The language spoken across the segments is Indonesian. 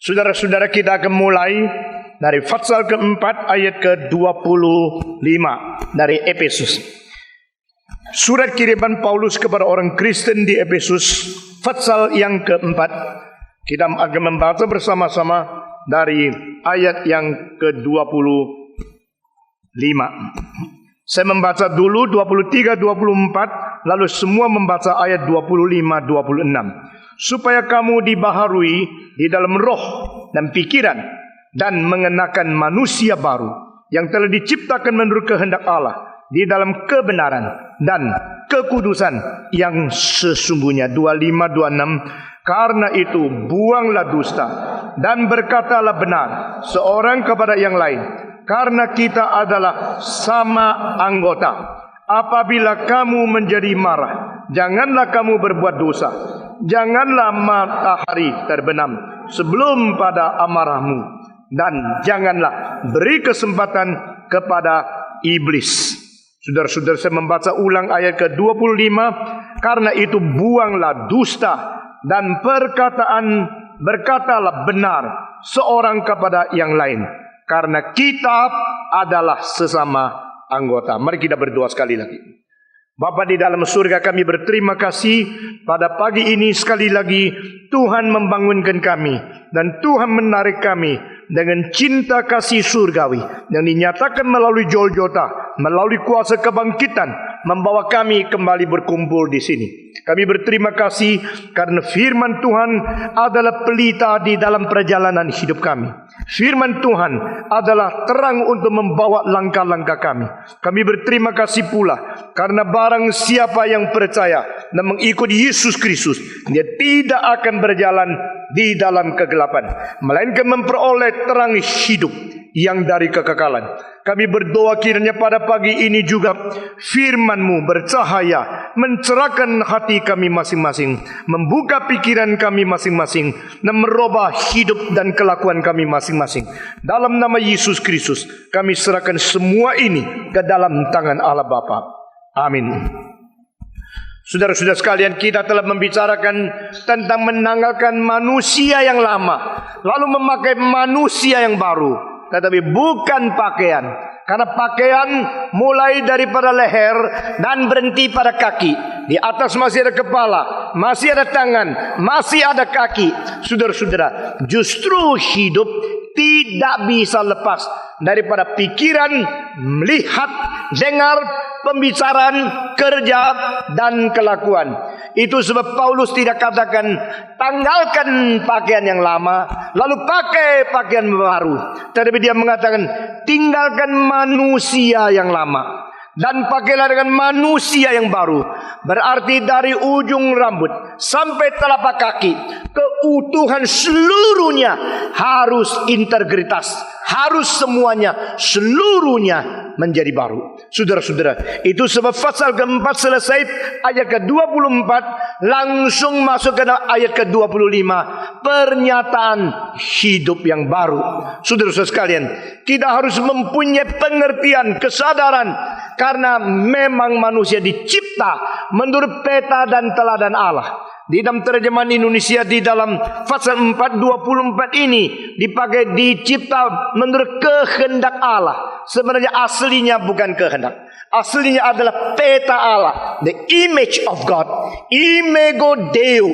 Saudara-saudara, kita akan mulai dari pasal keempat ayat ke-25 dari Efesus. Surat kiriman Paulus kepada orang Kristen di Efesus, pasal yang keempat. Kita akan membaca bersama-sama dari ayat yang ke-25. Saya membaca dulu 23, 24, lalu semua membaca ayat 25, 26. Supaya kamu dibaharui di dalam roh dan pikiran, dan mengenakan manusia baru yang telah diciptakan menurut kehendak Allah di dalam kebenaran dan kekudusan yang sesungguhnya. 25, 26. Karena itu buanglah dusta dan berkatalah benar seorang kepada yang lain, karena kita adalah sama anggota. Apabila kamu menjadi marah, janganlah kamu berbuat dosa. Janganlah matahari terbenam sebelum pada amarahmu, dan janganlah beri kesempatan kepada iblis. Saudara-saudara, saya membaca ulang ayat ke-25. Karena itu buanglah dusta dan berkatalah benar seorang kepada yang lain, karena kita adalah sesama anggota. Mari kita berdoa sekali lagi. Bapa di dalam surga, kami berterima kasih pada pagi ini sekali lagi Tuhan membangunkan kami dan Tuhan menarik kami dengan cinta kasih surgawi yang dinyatakan melalui Golgota, melalui kuasa kebangkitan, membawa kami kembali berkumpul di sini. Kami berterima kasih karena firman Tuhan adalah pelita di dalam perjalanan hidup kami. Firman Tuhan adalah terang untuk membawa langkah-langkah kami. Kami berterima kasih pula karena barang siapa yang percaya dan mengikuti Yesus Kristus, dia tidak akan berjalan di dalam kegelapan, melainkan memperoleh terang hidup yang dari kekekalan. Kami berdoa kiranya pada pagi ini juga firman-Mu bercahaya, mencerahkan hati kami masing-masing, membuka pikiran kami masing-masing, dan merubah hidup dan kelakuan kami masing-masing. Dalam nama Yesus Kristus, kami serahkan semua ini ke dalam tangan Allah Bapa. Amin. Saudara-saudara sekalian, kita telah membicarakan tentang menanggalkan manusia yang lama, lalu memakai manusia yang baru. Tetapi bukan pakaian, karena pakaian mulai daripada leher dan berhenti pada kaki. Di atas masih ada kepala, masih ada tangan, masih ada kaki. Saudara-saudara, justru hidup tidak bisa lepas daripada pikiran, melihat, dengar, pembicaraan, kerja, dan kelakuan. Itu sebab Paulus tidak katakan tanggalkan pakaian yang lama lalu pakai pakaian baru, tetapi dia mengatakan tinggalkan manusia yang lama dan pakailah dengan manusia yang baru. Berarti dari ujung rambut sampai telapak kaki, keutuhan seluruhnya harus integritas, harus semuanya, seluruhnya menjadi baru. Saudara-saudara, itu sebab pasal keempat selesai ayat ke-24, langsung masuk ke ayat ke-25, pernyataan hidup yang baru. Saudara-saudara sekalian, kita harus mempunyai pengertian, kesadaran, karena memang manusia dicipta menurut peta dan teladan Allah. Di dalam terjemahan Indonesia, di dalam pasal 4:24 ini dipakai dicipta menurut kehendak Allah. Sebenarnya aslinya bukan kehendak. Aslinya adalah peta Allah, the image of God, imago Deo.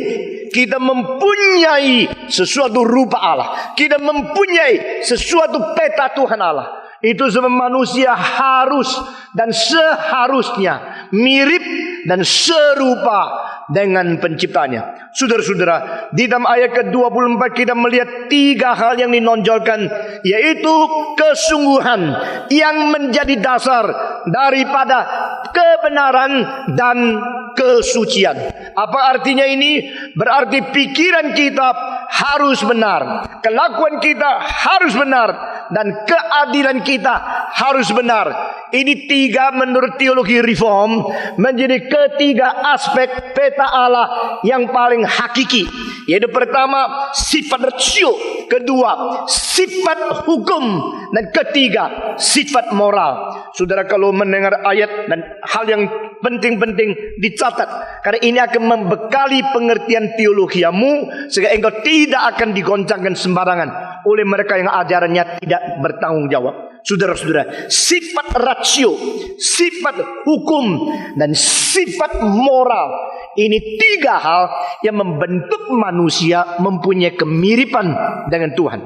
Kita mempunyai sesuatu rupa Allah, kita mempunyai sesuatu peta Tuhan Allah. Itu sebab manusia harus dan seharusnya mirip dan serupa dengan penciptanya. Saudara-saudara, di dalam ayat ke-24 kita melihat 3 hal yang dinonjolkan, yaitu kesungguhan yang menjadi dasar daripada kebenaran dan kesucian. Apa artinya ini? Berarti pikiran kita harus benar, kelakuan kita harus benar, dan keadilan kita harus benar. Ini 3 menurut teologi reform menjadi ketiga aspek peta Allah yang paling hakiki. Yaitu pertama sifat rasio, kedua sifat hukum, dan ketiga sifat moral. Saudara, kalau mendengar ayat dan hal yang penting-penting dicatat. Karena ini akan membekali pengertian teologiamu, sehingga engkau tidak akan digoncangkan sembarangan oleh mereka yang ajarannya tidak bertanggung jawab. Saudara-saudara, sifat rasio, sifat hukum, dan sifat moral, ini tiga hal yang membentuk manusia mempunyai kemiripan dengan Tuhan.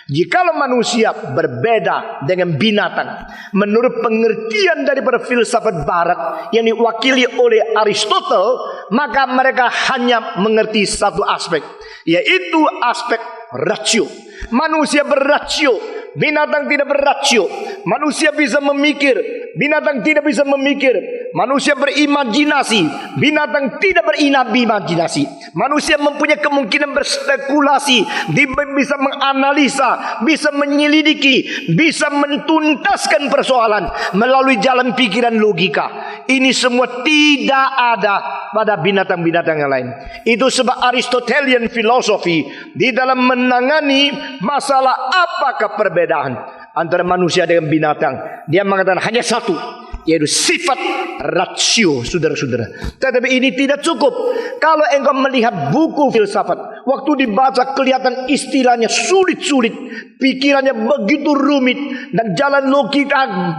Jikalau manusia berbeda dengan binatang, menurut pengertian daripada filsafat barat yang diwakili oleh Aristotle, maka mereka hanya mengerti satu aspek, yaitu aspek rasio. Manusia berrasio, binatang tidak berrasio. Manusia bisa memikir, binatang tidak bisa memikir. Manusia berimajinasi, binatang tidak berimajinasi. Manusia mempunyai kemungkinan berspekulasi, bisa menganalisa, bisa menyelidiki, bisa mentuntaskan persoalan melalui jalan pikiran logika. Ini semua tidak ada pada binatang-binatang yang lain. Itu sebab Aristotelian filosofi di dalam menangani masalah apakah perbedaan antara manusia dengan binatang, dia mengatakan hanya satu, yaitu sifat rasio, saudara-saudara. Tetapi ini tidak cukup. Kalau engkau melihat buku filsafat, waktu dibaca kelihatan istilahnya sulit-sulit, pikirannya begitu rumit, dan jalan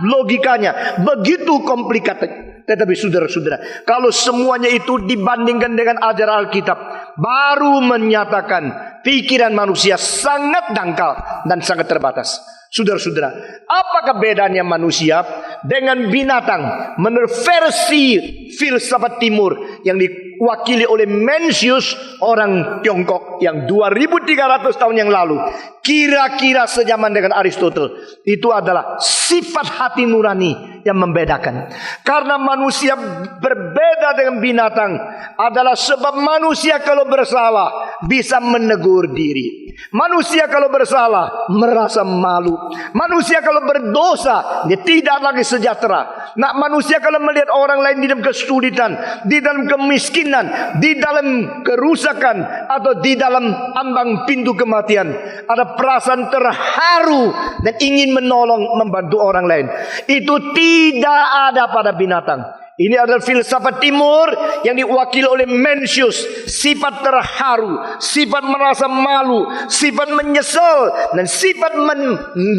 logikanya begitu komplikated. Tetapi saudara-saudara, kalau semuanya itu dibandingkan dengan ajaran Alkitab, baru menyatakan pikiran manusia sangat dangkal dan sangat terbatas. Saudara-saudara, apakah bedanya manusia dengan binatang menurut versi filsafat timur yang diwakili oleh Mencius, orang Tiongkok yang 2300 tahun yang lalu, kira-kira sejaman dengan Aristotle? Itu adalah sifat hati nurani yang membedakan. Karena manusia berbeda dengan binatang adalah sebab manusia kalau bersalah bisa menegur diri. Manusia kalau bersalah merasa malu. Manusia kalau berdosa dia tidak lagi sejahtera. Nah, manusia kalau melihat orang lain di dalam kesulitan, di dalam kemiskinan, di dalam kerusakan, atau di dalam ambang pintu kematian, ada perasaan terharu dan ingin menolong, membantu orang lain. Itu tidak ada pada binatang. Ini adalah filsafat timur yang diwakili oleh Mencius. Sifat terharu, sifat merasa malu, sifat menyesal, dan sifat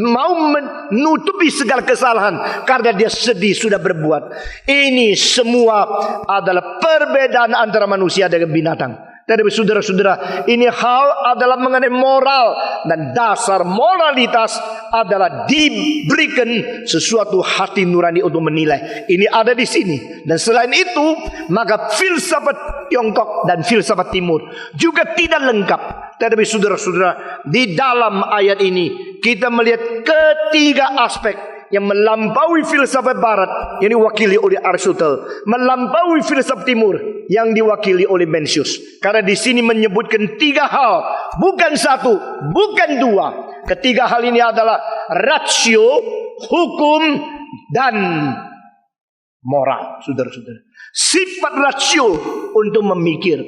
mau menutupi segala kesalahan karena dia sedih sudah berbuat. Ini semua adalah perbedaan antara manusia dengan binatang. Tetapi saudara-saudara, ini hal adalah mengenai moral, dan dasar moralitas adalah diberikan sesuatu hati nurani untuk menilai. Ini ada di sini. Dan selain itu, maka filsafat Tiongkok dan filsafat Timur juga tidak lengkap. Tetapi saudara-saudara, di dalam ayat ini kita melihat ketiga aspek yang melampaui filsafat barat yang diwakili oleh Aristotle, melampaui filsafat timur yang diwakili oleh Mencius. Karena di sini menyebutkan tiga hal, bukan satu, bukan dua. Ketiga hal ini adalah rasio, hukum, dan moral. Saudara-saudara, sifat rasio untuk memikir,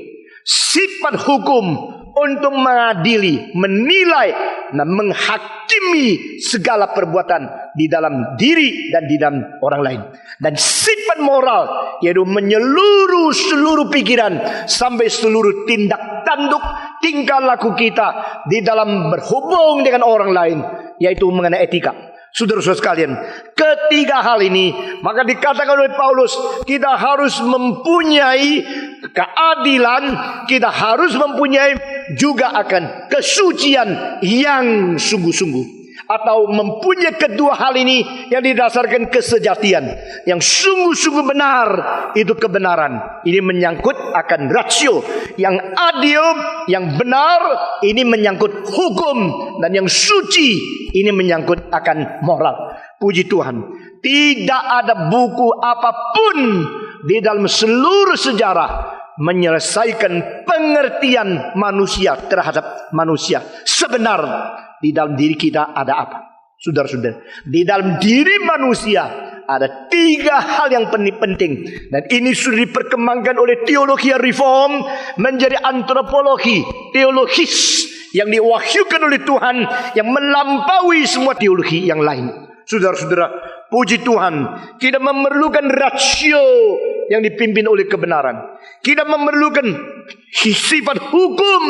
sifat hukum untuk mengadili, menilai, dan menghakimi segala perbuatan di dalam diri dan di dalam orang lain. Dan sifat moral yaitu menyeluruh seluruh pikiran sampai seluruh tindak tanduk, tingkah laku kita di dalam berhubung dengan orang lain, yaitu mengenai etika. Saudara-saudara sekalian, ketiga hal ini, maka dikatakan oleh Paulus, kita harus mempunyai keadilan, kita harus mempunyai juga akan kesucian yang sungguh-sungguh. Atau mempunyai kedua hal ini yang didasarkan kesejatian, yang sungguh-sungguh benar, itu kebenaran. Ini menyangkut akan rasio yang adil, yang benar, ini menyangkut hukum, dan yang suci ini menyangkut akan moral. Puji Tuhan, tidak ada buku apapun di dalam seluruh sejarah menyelesaikan pengertian manusia terhadap manusia sebenar. Di dalam diri kita ada apa? Saudara-saudara, di dalam diri manusia ada tiga hal yang penting. Dan ini sudah diperkembangkan oleh teologi reform menjadi antropologi teologis yang diwahyukan oleh Tuhan, yang melampaui semua teologi yang lain. Saudara-saudara, puji Tuhan, kita memerlukan rasio yang dipimpin oleh kebenaran. Kita memerlukan sifat hukum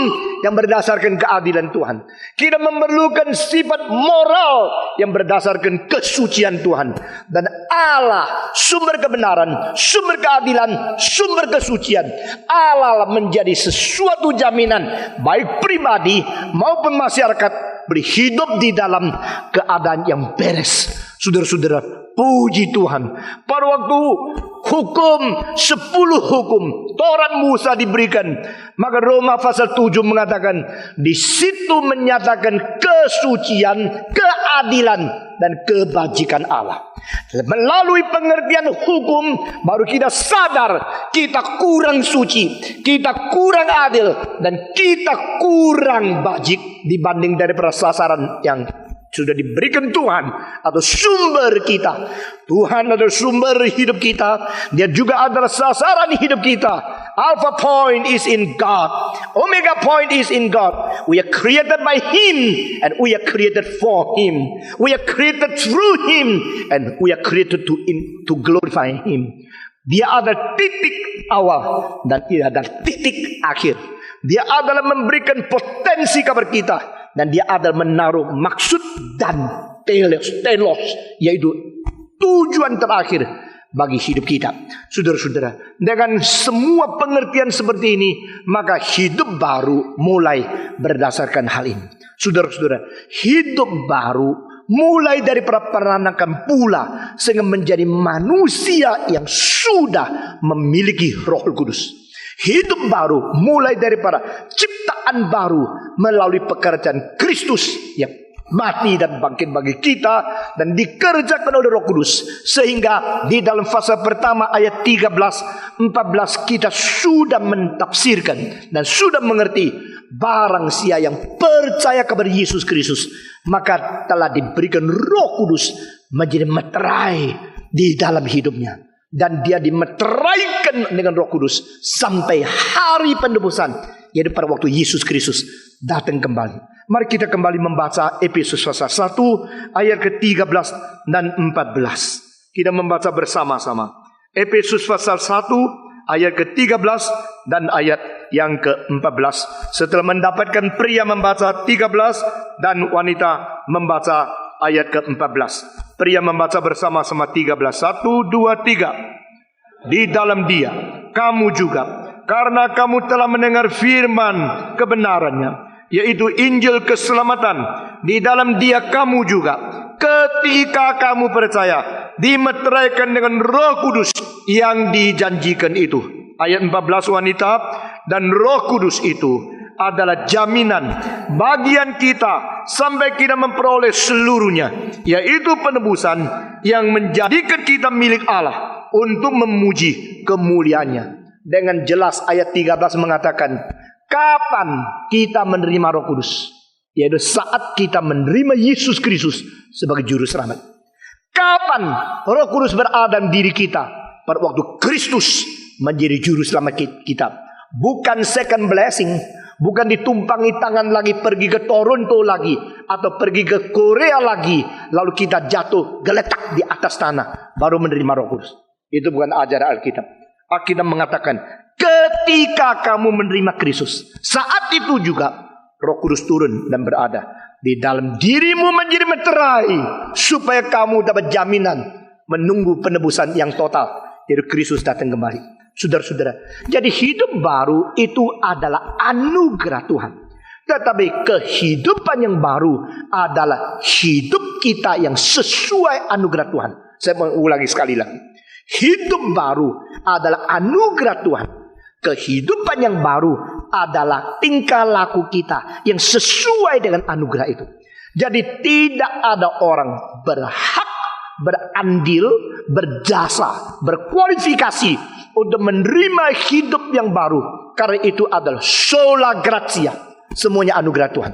yang berdasarkan keadilan Tuhan. Kita memerlukan sifat moral yang berdasarkan kesucian Tuhan. Dan Allah, sumber kebenaran, sumber keadilan, sumber kesucian, Allah menjadi sesuatu jaminan baik pribadi maupun masyarakat berhidup di dalam keadaan yang beres. Saudara-saudara, puji Tuhan. Pada waktu hukum 10 hukum Taurat Musa diberikan, maka Roma pasal 7 mengatakan, di situ menyatakan kesucian, keadilan dan kebajikan Allah. Melalui pengertian hukum baru kita sadar kita kurang suci, kita kurang adil, dan kita kurang bajik dibanding daripada sasaran yang sudah diberikan Tuhan atau sumber kita. Tuhan adalah sumber hidup kita. Dia juga adalah sasaran hidup kita. Alpha point is in God. Omega point is in God. We are created by Him and we are created for Him. We are created through Him and we are created to glorify Him. Dia adalah titik awal dan dia adalah titik akhir. Dia adalah memberikan potensi kepada kita. Dan dia adalah menaruh maksud dan telos, yaitu tujuan terakhir bagi hidup kita. Saudara-saudara, dengan semua pengertian seperti ini, maka hidup baru mulai berdasarkan hal ini. Saudara-saudara, hidup baru mulai dari peranakan pula sehingga menjadi manusia yang sudah memiliki Roh Kudus. Hidup baru mulai daripada ciptaan baru melalui pekerjaan Kristus yang mati dan bangkit bagi kita dan dikerjakan oleh Roh Kudus, sehingga di dalam fase pertama ayat 13-14 kita sudah mentafsirkan dan sudah mengerti, barang siapa yang percaya kepada Yesus Kristus maka telah diberikan Roh Kudus menjadi meterai di dalam hidupnya. Dan dia dimeteraikan dengan Roh Kudus sampai hari penebusan, yaitu pada waktu Yesus Kristus datang kembali. Mari kita kembali membaca Efesus pasal 1 ayat ke-13 dan 14. Kita membaca bersama-sama. Efesus pasal 1 ayat ke-13 dan ayat yang ke-14. Setelah mendapatkan pria membaca 13 dan wanita membaca ayat ke-14. Pria membaca bersama-sama 13. 1, 2, 3. Di dalam Dia kamu juga, karena kamu telah mendengar firman kebenarannya, yaitu Injil keselamatan. Di dalam Dia kamu juga, ketika kamu percaya, dimeteraikan dengan Roh Kudus yang dijanjikan itu. Ayat 14 wanita, dan Roh Kudus itu adalah jaminan bagian kita sampai kita memperoleh seluruhnya, yaitu penebusan yang menjadikan kita milik Allah untuk memuji kemuliaannya. Dengan jelas ayat 13 mengatakan kapan kita menerima Roh Kudus, yaitu saat kita menerima Yesus Kristus sebagai juru selamat. Kapan Roh Kudus berada dalam diri kita? Pada waktu Kristus menjadi juru selamat kita. Bukan second blessing, bukan ditumpangi tangan lagi pergi ke Toronto lagi atau pergi ke Korea lagi lalu kita jatuh geletak di atas tanah baru menerima Roh Kudus. Itu bukan ajaran Alkitab. Alkitab mengatakan ketika kamu menerima Kristus, saat itu juga Roh Kudus turun dan berada di dalam dirimu menjadi meterai supaya kamu dapat jaminan menunggu penebusan yang total, yaitu Kristus datang kembali. Saudara-saudara, jadi hidup baru itu adalah anugerah Tuhan. Tetapi kehidupan yang baru adalah hidup kita yang sesuai anugerah Tuhan. Saya mengulangi sekali lagi. Hidup baru adalah anugerah Tuhan. Kehidupan yang baru adalah tingkah laku kita yang sesuai dengan anugerah itu. Jadi tidak ada orang berhak, berandil, berjasa, berkualifikasi untuk menerima hidup yang baru. Karena itu adalah sola gratia. Semuanya anugerah Tuhan.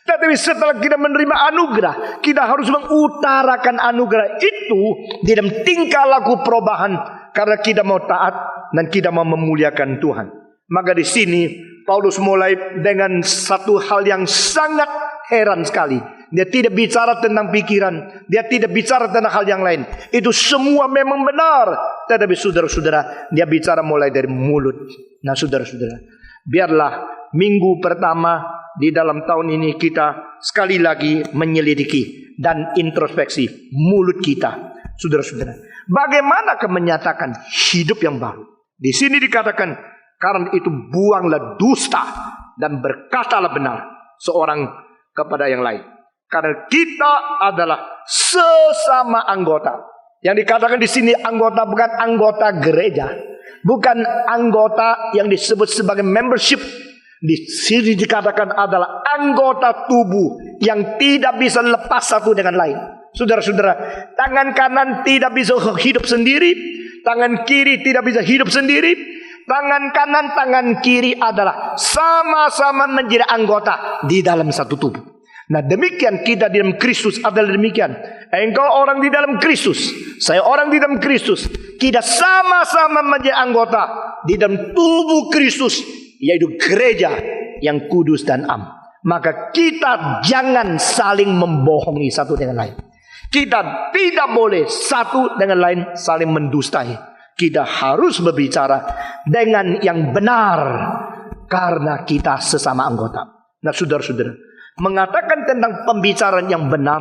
Tetapi setelah kita menerima anugerah, kita harus mengutarakan anugerah itu di dalam tingkah laku perubahan. Karena kita mau taat dan kita mau memuliakan Tuhan. Maka di sini Paulus mulai dengan satu hal yang sangat heran sekali. Dia tidak bicara tentang pikiran, dia tidak bicara tentang hal yang lain. Itu semua memang benar, tetapi saudara-saudara, dia bicara mulai dari mulut. Nah saudara-saudara, biarlah minggu pertama di dalam tahun ini kita sekali lagi menyelidiki dan introspeksi mulut kita. Saudara-saudara, bagaimana menyatakan hidup yang baru? Di sini dikatakan, karena itu buanglah dusta dan berkatalah benar seorang kepada yang lain. Karena kita adalah sesama anggota. Yang dikatakan di sini anggota bukan anggota gereja, bukan anggota yang disebut sebagai membership. Di sini dikatakan adalah anggota tubuh yang tidak bisa lepas satu dengan lain. Saudara-saudara, tangan kanan tidak bisa hidup sendiri, tangan kiri tidak bisa hidup sendiri. Tangan kanan, tangan kiri adalah sama-sama menjadi anggota di dalam satu tubuh. Nah demikian kita di dalam Kristus adalah demikian. Engkau orang di dalam Kristus, saya orang di dalam Kristus. Kita sama-sama menjadi anggota di dalam tubuh Kristus, yaitu gereja yang kudus dan am. Maka kita jangan saling membohongi satu dengan lain. Kita tidak boleh satu dengan lain saling mendustai. Kita harus berbicara dengan yang benar karena kita sesama anggota. Nah saudara-saudara, mengatakan tentang pembicaraan yang benar,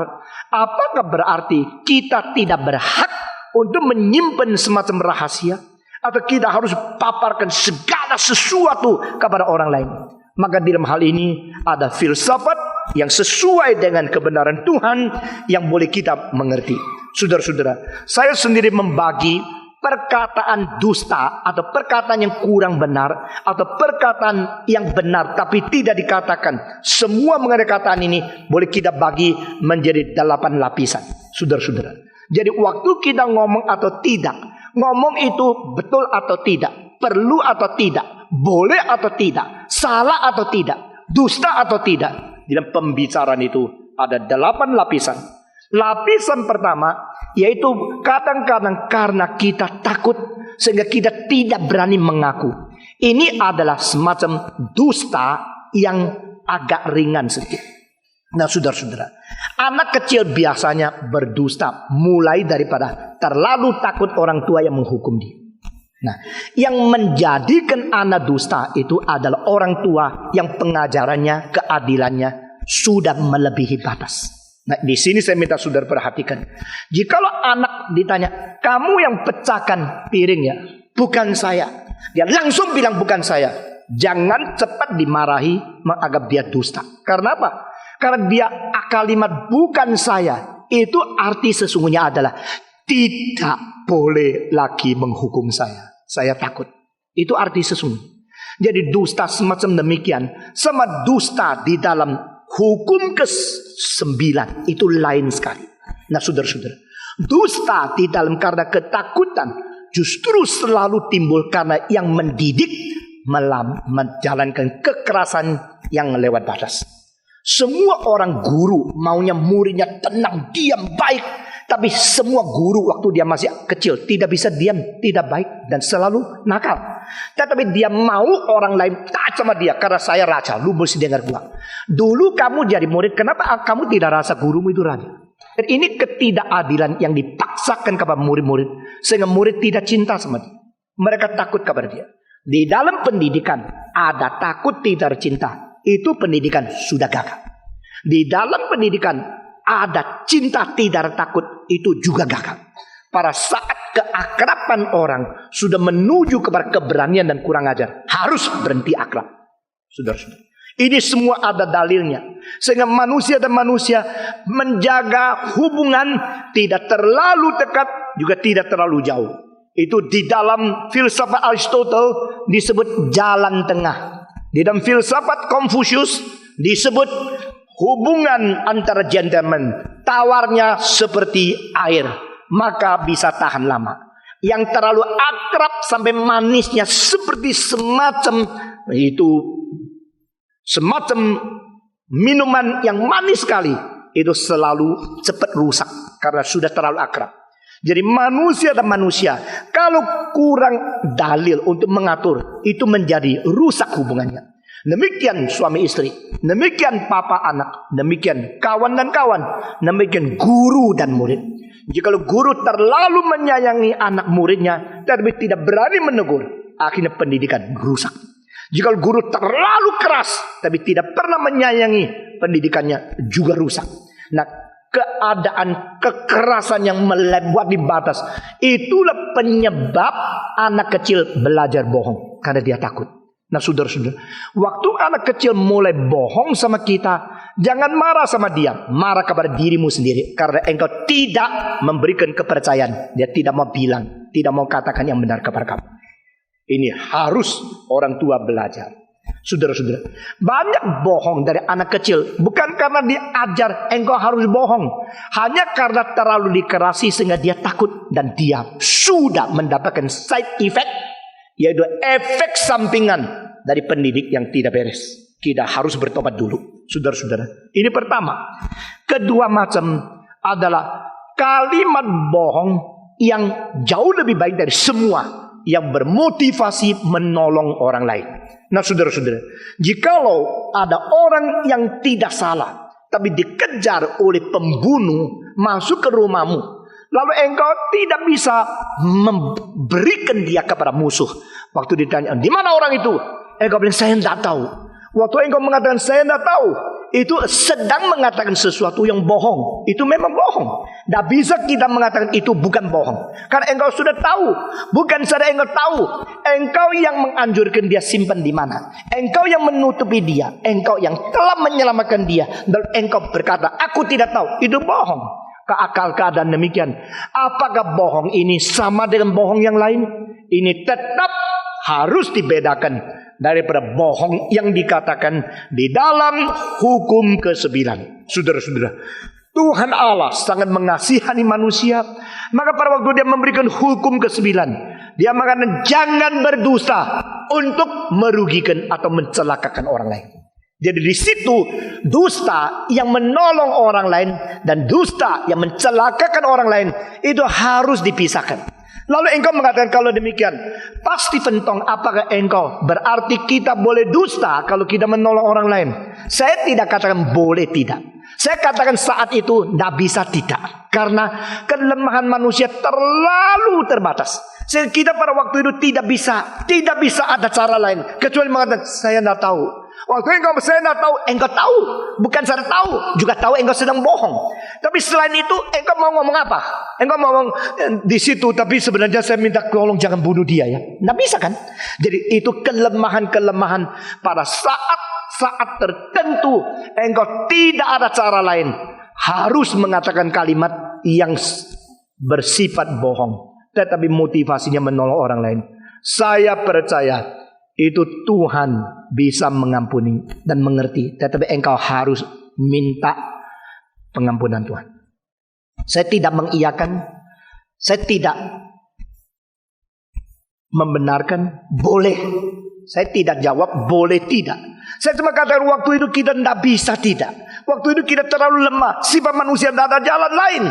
apakah berarti kita tidak berhak untuk menyimpan semacam rahasia? Atau kita harus paparkan segala sesuatu kepada orang lain? Maka di dalam hal ini ada filsafat yang sesuai dengan kebenaran Tuhan yang boleh kita mengerti. Saudara-saudara, saya sendiri membagi perkataan dusta atau perkataan yang kurang benar atau perkataan yang benar tapi tidak dikatakan. Semua mengenai perkataan ini boleh kita bagi menjadi 8 lapisan. Saudara-saudara, jadi waktu kita ngomong atau tidak, ngomong itu betul atau tidak, perlu atau tidak, boleh atau tidak, salah atau tidak, dusta atau tidak. Di dalam pembicaraan itu ada 8 lapisan. Lapisan pertama yaitu kadang-kadang karena kita takut sehingga kita tidak berani mengaku. Ini adalah semacam dusta yang agak ringan sedikit. Nah saudara-saudara, anak kecil biasanya berdusta mulai daripada terlalu takut orang tua yang menghukum dia. Nah, yang menjadikan anak dusta itu adalah orang tua yang pengajarannya, keadilannya sudah melebihi batas. Nah, di sini saya minta saudara perhatikan. Jikalau anak ditanya, kamu yang pecahkan piringnya, bukan saya. Dia langsung bilang bukan saya. Jangan cepat dimarahi menganggap dia dusta. Karena apa? Karena dia kalimat bukan saya, itu arti sesungguhnya adalah tidak boleh lagi menghukum saya. Saya takut. Itu arti sesungguhnya. Jadi dusta semacam demikian, sama dusta di dalam hukum ke-9 itu lain sekali. Nah saudara-saudara, dusta di dalam karena ketakutan justru selalu timbul karena yang mendidik menjalankan kekerasan yang lewat batas. Semua orang guru maunya muridnya tenang, diam, baik. Tapi semua guru waktu dia masih kecil tidak bisa diam, tidak baik dan selalu nakal. Tetapi dia mau orang lain taat sama dia karena saya raja, lu mesti dengar gua. Dulu kamu jadi murid, kenapa kamu tidak rasa gurumu itu raja? Dan ini ketidakadilan yang dipaksakan kepada murid-murid sehingga murid tidak cinta sama dia. Mereka takut kepada dia. Di dalam pendidikan ada takut tidak cinta, itu pendidikan sudah gagal. Di dalam pendidikan ada cinta tidak takut, itu juga gagal. Pada saat keakraban orang sudah menuju kepada keberanian dan kurang ajar, harus berhenti akrab. Saudara-saudara, ini semua ada dalilnya. Sehingga manusia dan manusia menjaga hubungan tidak terlalu dekat, juga tidak terlalu jauh. Itu di dalam filsafat Aristotle disebut jalan tengah. Di dalam filsafat Confucius disebut hubungan antara gentleman, tawarnya seperti air, maka bisa tahan lama. Yang terlalu akrab sampai manisnya seperti semacam minuman yang manis sekali, itu selalu cepat rusak karena sudah terlalu akrab. Jadi manusia dan manusia kalau kurang dalil untuk mengatur, itu menjadi rusak hubungannya. Demikian suami istri, demikian papa anak, demikian kawan dan kawan, demikian guru dan murid. Jikalau guru terlalu menyayangi anak muridnya, tapi tidak berani menegur, akhirnya pendidikan rusak. Jikalau guru terlalu keras, tapi tidak pernah menyayangi, pendidikannya juga rusak. Nah, keadaan kekerasan yang melewati batas, itulah penyebab anak kecil belajar bohong, karena dia takut. Nah saudara-saudara, waktu anak kecil mulai bohong sama kita, jangan marah sama dia, marah kepada dirimu sendiri. Karena engkau tidak memberikan kepercayaan. Dia tidak mau bilang, tidak mau katakan yang benar kepada kamu. Ini harus orang tua belajar. Saudara-saudara, banyak bohong dari anak kecil, bukan karena diajar engkau harus bohong, hanya karena terlalu dikerasi sehingga dia takut. Dan dia sudah mendapatkan side effect, yaitu efek sampingan dari pendidik yang tidak beres. Kita harus bertobat dulu, saudara-saudara. Ini pertama. Kedua macam adalah kalimat bohong yang jauh lebih baik dari semua, yang bermotivasi menolong orang lain. Nah saudara-saudara, jikalau ada orang yang tidak salah, tapi dikejar oleh pembunuh masuk ke rumahmu, lalu engkau tidak bisa memberikan dia kepada musuh. Waktu ditanya, di mana orang itu? Engkau bilang, saya tidak tahu. Waktu engkau mengatakan, saya tidak tahu, itu sedang mengatakan sesuatu yang bohong. Itu memang bohong. Tidak bisa kita mengatakan itu bukan bohong, karena engkau sudah tahu. Bukan saja engkau tahu, engkau yang menganjurkan dia simpan di mana. Engkau yang menutupi dia. Engkau yang telah menyelamatkan dia. Dan engkau berkata, aku tidak tahu. Itu bohong. Keakal keadaan demikian. Apakah bohong ini sama dengan bohong yang lain? Ini tetap harus dibedakan daripada bohong yang dikatakan di dalam hukum ke-9. Saudara-saudara, Tuhan Allah sangat mengasihani manusia. Maka pada waktu dia memberikan hukum ke-9, dia mengatakan jangan berdusta untuk merugikan atau mencelakakan orang lain. Jadi di situ dusta yang menolong orang lain dan dusta yang mencelakakan orang lain itu harus dipisahkan. Lalu engkau mengatakan kalau demikian, pasti pentong, apakah engkau berarti kita boleh dusta kalau kita menolong orang lain? Saya tidak katakan boleh tidak. Saya katakan saat itu tidak bisa tidak. Karena kelemahan manusia terlalu terbatas. Sehingga kita pada waktu itu tidak bisa ada cara lain kecuali mengatakan saya tidak tahu. Waktu engkau saya tidak tahu, engkau tahu. Bukan saya tahu, juga tahu engkau sedang bohong. Tapi selain itu engkau mau ngomong apa? Engkau mau ngomong di situ, tapi sebenarnya saya minta tolong jangan bunuh dia ya. Tidak bisa kan? Jadi itu kelemahan-kelemahan pada saat tertentu engkau tidak ada cara lain, harus mengatakan kalimat yang bersifat bohong, tetapi motivasinya menolong orang lain. Saya percaya itu Tuhan bisa mengampuni dan mengerti, tetapi engkau harus minta pengampunan Tuhan. Saya tidak mengiyakan, saya tidak membenarkan boleh. Saya tidak jawab boleh tidak. Saya cuma katakan waktu itu kita tidak bisa tidak. Waktu itu kita terlalu lemah. Sifat manusia tidak ada jalan lain.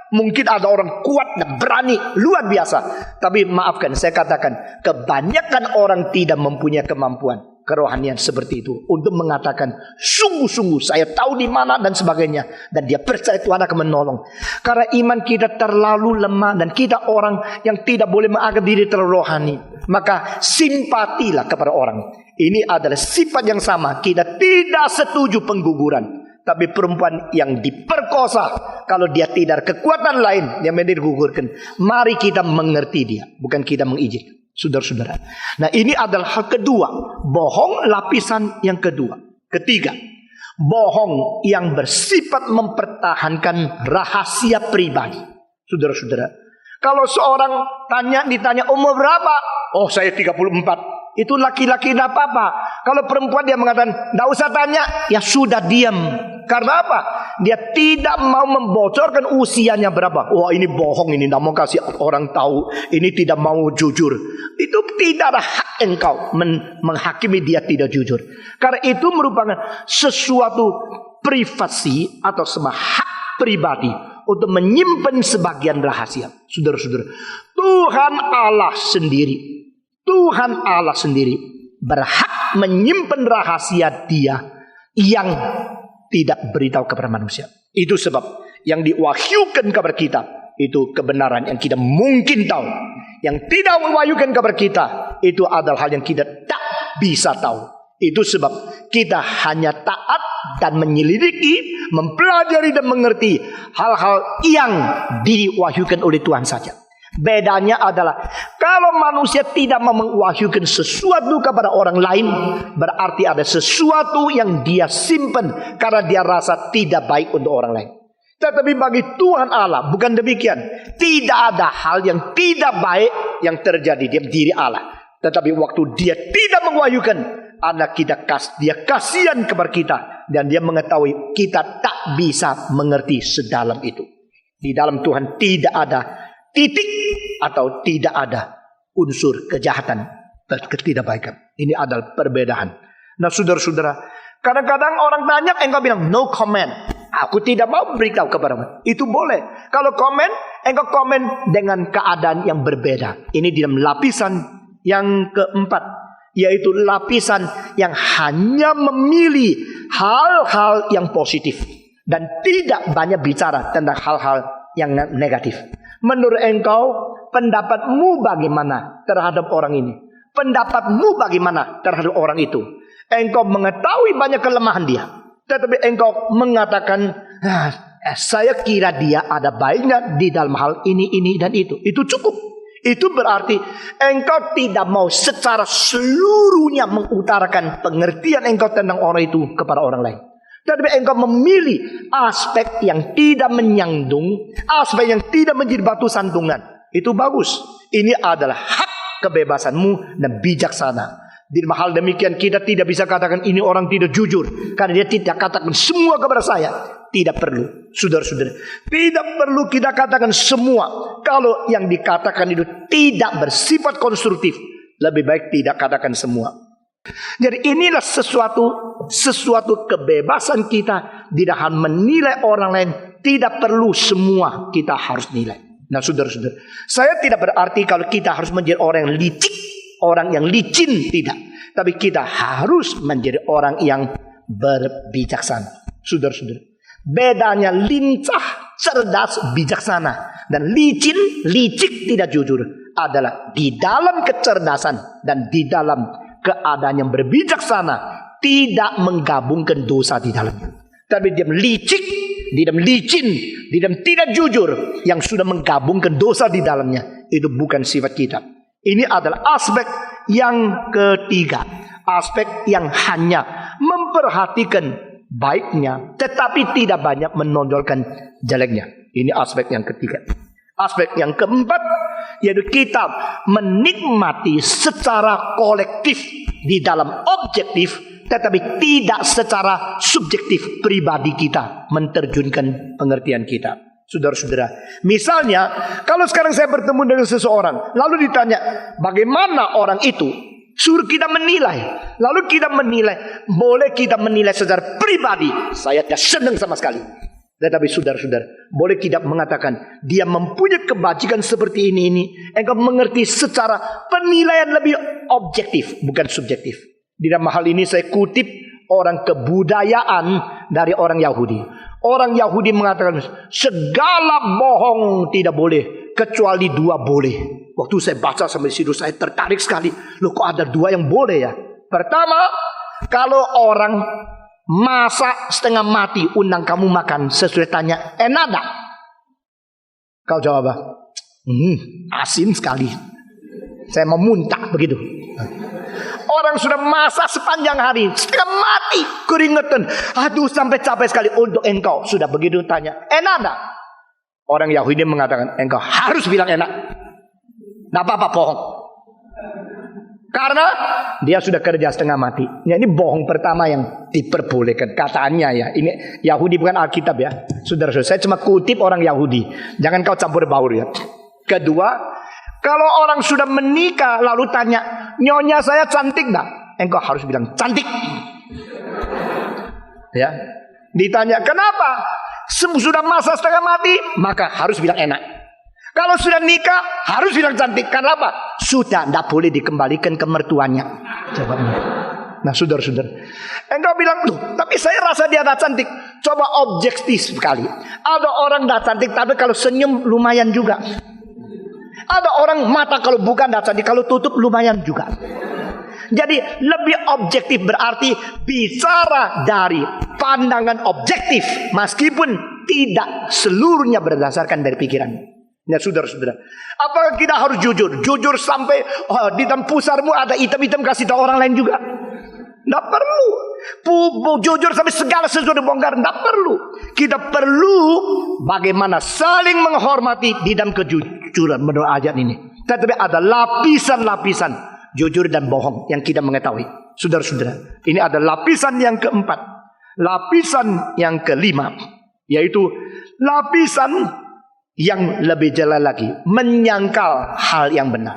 Mungkin ada orang kuat dan berani, luar biasa. Tapi maafkan, saya katakan kebanyakan orang tidak mempunyai kemampuan kerohanian seperti itu untuk mengatakan sungguh-sungguh saya tahu di mana dan sebagainya, dan dia percaya Tuhan akan menolong. Karena iman kita terlalu lemah dan kita orang yang tidak boleh menganggap diri terlalu rohani, maka simpatilah kepada orang. Ini adalah sifat yang sama. Kita tidak setuju pengguguran. Tapi perempuan yang diperkosa, kalau dia tidak kekuatan lain yang digugurkan, mari kita mengerti dia, bukan kita mengizinkan. Saudara-saudara, nah ini adalah hal kedua. Bohong lapisan yang kedua. Ketiga, bohong yang bersifat mempertahankan rahasia pribadi. Saudara-saudara, kalau seorang ditanya umur berapa? Oh, saya 34. Itu laki-laki tidak apa-apa. Kalau perempuan dia mengatakan tidak usah tanya, ya sudah diam. Karena apa? Dia tidak mau membocorkan usianya berapa. Wah, ini bohong, ini tidak mau kasih orang tahu. Ini tidak mau jujur. Itu tidak ada hak engkau menghakimi dia tidak jujur. Karena itu merupakan sesuatu privasi atau sebuah hak pribadi untuk menyimpan sebagian rahasia. Saudara-saudara, Tuhan Allah sendiri berhak menyimpan rahasia dia yang tidak beritahu kepada manusia. Itu sebab yang diwahyukan kepada kita Itu kebenaran yang kita mungkin tahu. Yang tidak mewahyukan kepada kita, itu adalah hal yang kita tak bisa tahu. Itu sebab kita hanya taat dan menyelidiki, mempelajari dan mengerti hal-hal yang diwahyukan oleh Tuhan saja. Bedanya adalah kalau manusia tidak mau mewahyukan sesuatu kepada orang lain, berarti ada sesuatu yang dia simpan karena dia rasa tidak baik untuk orang lain. Tetapi bagi Tuhan Allah bukan demikian. Tidak ada hal yang tidak baik yang terjadi di diri Allah. Tetapi waktu dia tidak mewahyukan, anak kita dia kasihan kepada kita, dan dia mengetahui kita tak bisa mengerti sedalam itu. Di dalam Tuhan tidak ada titik atau tidak ada unsur kejahatan dan ketidakbaikan. Ini adalah perbedaan. Nah, saudara-saudara, kadang-kadang orang tanya, engkau bilang no comment. Aku tidak mau beritahu kepadamu. Itu boleh. Kalau komen, engkau komen dengan keadaan yang berbeda. Ini di dalam lapisan yang keempat, yaitu lapisan yang hanya memilih hal-hal yang positif dan tidak banyak bicara tentang hal-hal yang negatif. Menurut engkau, pendapatmu bagaimana terhadap orang ini? Pendapatmu bagaimana terhadap orang itu? Engkau mengetahui banyak kelemahan dia, tetapi engkau mengatakan, saya kira dia ada baiknya di dalam hal ini dan itu. Itu cukup. Itu berarti engkau tidak mau secara seluruhnya mengutarakan pengertian engkau tentang orang itu kepada orang lain. Tetapi engkau memilih aspek yang tidak menyandung, aspek yang tidak menjadi batu sandungan. Itu bagus. Ini adalah hak kebebasanmu dan bijaksana. Di hal demikian kita tidak bisa katakan ini orang tidak jujur, karena dia tidak katakan semua kepada saya. Tidak perlu, saudara-saudara. Tidak perlu kita katakan semua. Kalau yang dikatakan itu tidak bersifat konstruktif, lebih baik tidak katakan semua. Jadi inilah sesuatu kebebasan kita di dalam menilai orang lain. Tidak perlu semua kita harus nilai. Nah, saudara-saudara, saya tidak berarti kalau kita harus menjadi orang yang licik, orang yang licin, tidak. Tapi kita harus menjadi orang yang berbijaksana. Saudara-saudara, bedanya lincah, cerdas, bijaksana, dan licin, licik, tidak jujur adalah di dalam kecerdasan dan di dalam keadaan yang berbijaksana tidak menggabungkan dosa di dalamnya. Tapi dia licik, di dalam licin, di dalam tidak jujur yang sudah menggabungkan dosa di dalamnya, itu bukan sifat kita. Ini adalah aspek yang ketiga, aspek yang hanya memperhatikan baiknya tetapi tidak banyak menonjolkan jeleknya. Ini aspek yang ketiga. Aspek yang keempat, yaitu kita menikmati secara kolektif di dalam objektif, tetapi tidak secara subjektif pribadi kita menerjunkan pengertian kita. Saudara-saudara, misalnya kalau sekarang saya bertemu dengan seseorang, lalu ditanya bagaimana orang itu, suruh kita menilai. Lalu kita menilai, boleh kita menilai secara pribadi, saya tidak senang sama sekali. Tetapi saudara-saudara, boleh kita mengatakan dia mempunyai kebajikan seperti ini. Engkau mengerti secara penilaian lebih objektif, bukan subjektif. Di dalam hal ini saya kutip orang kebudayaan dari orang Yahudi. Orang Yahudi mengatakan segala bohong tidak boleh, kecuali dua boleh. Waktu saya baca sampai situ saya tertarik sekali. Loh, kok ada dua yang boleh ya? Pertama, kalau orang masak setengah mati, undang kamu makan, sesuai tanya, enak tak? Kau jawab, asin sekali. Saya mau muntah begitu. Orang sudah masak sepanjang hari, setengah mati, keringetan, aduh sampai capek sekali. Untuk engkau sudah begitu tanya, enak tak? Orang Yahudi mengatakan, engkau harus bilang enak. Tidak apa-apa bohong. Karena dia sudah kerja setengah mati. Ya, ini bohong pertama yang diperbolehkan katanya ya. Ini Yahudi bukan Alkitab ya. Saudara-saudara, saya cuma kutip orang Yahudi. Jangan kau campur baur ya. Kedua, kalau orang sudah menikah lalu tanya, nyonya saya cantik enggak? Engkau harus bilang cantik. Ya. Ditanya, kenapa? Sudah masa setengah mati, maka harus bilang enak. Kalau sudah nikah, harus bilang cantik. Karena apa? Sudah tidak boleh dikembalikan ke mertuanya. Jawabnya. Nah, saudara-saudara, engkau bilang, loh, tapi saya rasa dia tak cantik. Coba objektif sekali. Ada orang tak cantik, tapi kalau senyum lumayan juga. Ada orang mata kalau bukan tak cantik, kalau tutup lumayan juga. Jadi lebih objektif berarti bicara dari pandangan objektif, meskipun tidak seluruhnya berdasarkan dari pikiran. Ya, saudara-saudara, apakah kita harus jujur? Jujur sampai di dalam pusarmu ada hitam-hitam kasih tahu orang lain juga? Tidak perlu. Jujur sampai segala sesuatu bongkar, tidak perlu. Kita perlu bagaimana saling menghormati di dalam kejujuran menurut ayat ini. Tetapi ada lapisan-lapisan jujur dan bohong yang kita mengetahui. Saudara-saudara, ini ada lapisan yang keempat. Lapisan yang kelima, yaitu lapisan yang lebih jelas lagi, menyangkal hal yang benar.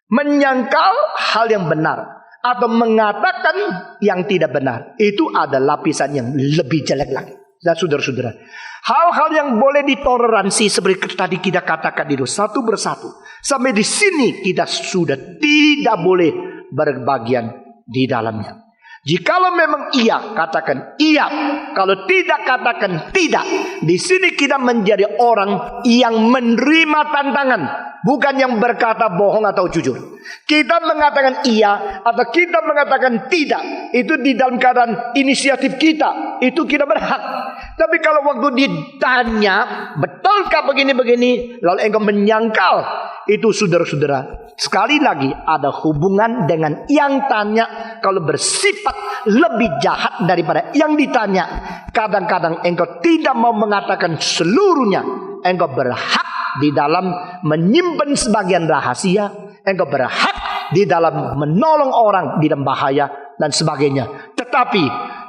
Menyangkal hal yang benar atau mengatakan yang tidak benar, itu ada lapisan yang lebih jelek lagi. Dan saudara-saudara, hal-hal yang boleh ditoleransi seperti tadi kita katakan itu satu persatu. Sampai di sini kita sudah tidak boleh berbagian di dalamnya. Jikalau memang iya, katakan iya. Kalau tidak, katakan tidak. Di sini kita menjadi orang yang menerima tantangan, bukan yang berkata bohong atau jujur. Kita mengatakan iya atau kita mengatakan tidak, itu di dalam keadaan inisiatif kita, itu kita berhak. Tapi kalau waktu ditanya, betulkah begini-begini, lalu engkau menyangkal, itu saudara-saudara, sekali lagi ada hubungan dengan yang tanya. Kalau bersifat lebih jahat daripada yang ditanya, kadang-kadang engkau tidak mau mengatakan seluruhnya. Engkau berhak di dalam menyimpan sebagian rahasia. Engkau berhak di dalam menolong orang di dalam bahaya dan sebagainya. Tetapi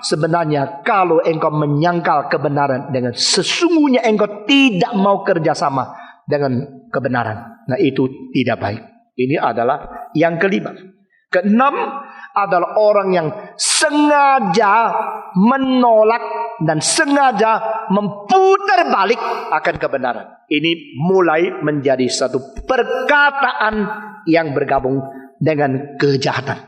sebenarnya kalau engkau menyangkal kebenaran dengan sesungguhnya engkau tidak mau kerjasama dengan kebenaran, nah itu tidak baik. Ini adalah yang kelima. Keenam adalah orang yang sengaja menolak dan sengaja memutar balik akan kebenaran. Ini mulai menjadi satu perkataan yang bergabung dengan kejahatan.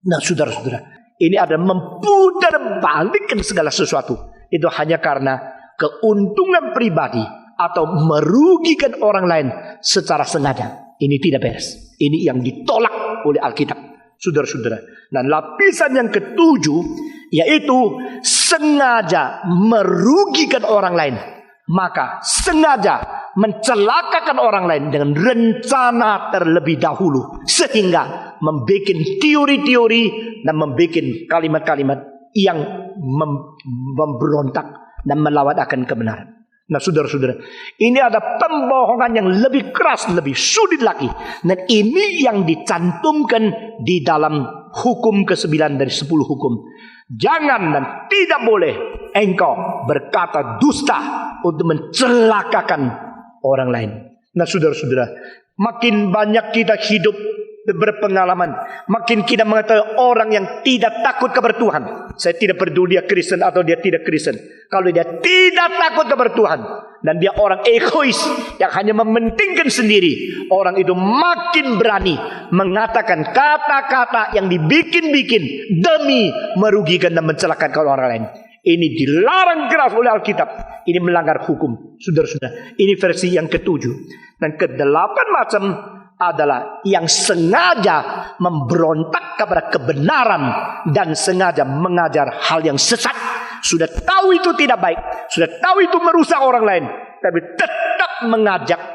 Nah, saudara-saudara, ini adalah memutar balikkan segala sesuatu. Itu hanya karena keuntungan pribadi atau merugikan orang lain secara sengaja. Ini tidak beres. Ini yang ditolak oleh Alkitab, saudara-saudara. Dan lapisan yang ketujuh, yaitu sengaja merugikan orang lain. Maka sengaja mencelakakan orang lain dengan rencana terlebih dahulu, sehingga membuat teori-teori dan membuat kalimat-kalimat yang memberontak dan melawan akan kebenaran. Nah, saudara-saudara, ini ada pembohongan yang lebih keras, lebih sulit lagi. Dan ini yang dicantumkan di dalam hukum ke-9 dari 10 hukum. Jangan dan tidak boleh engkau berkata dusta untuk mencelakakan orang lain. Nah, saudara-saudara, makin banyak kita hidup berpengalaman, makin kita mengetahui orang yang tidak takut kepada Tuhan. Saya tidak peduli dia Kristen atau dia tidak Kristen. Kalau dia tidak takut kepada Tuhan dan dia orang egois yang hanya mementingkan sendiri, orang itu makin berani mengatakan kata-kata yang dibikin-bikin demi merugikan dan mencelakakan orang lain. Ini dilarang keras oleh Alkitab. Ini melanggar hukum, saudara-saudara. Ini versi yang ke-7. Dan ke-8 macam adalah yang sengaja memberontak kepada kebenaran dan sengaja mengajar hal yang sesat. Sudah tahu itu tidak baik, sudah tahu itu merusak orang lain, tapi tetap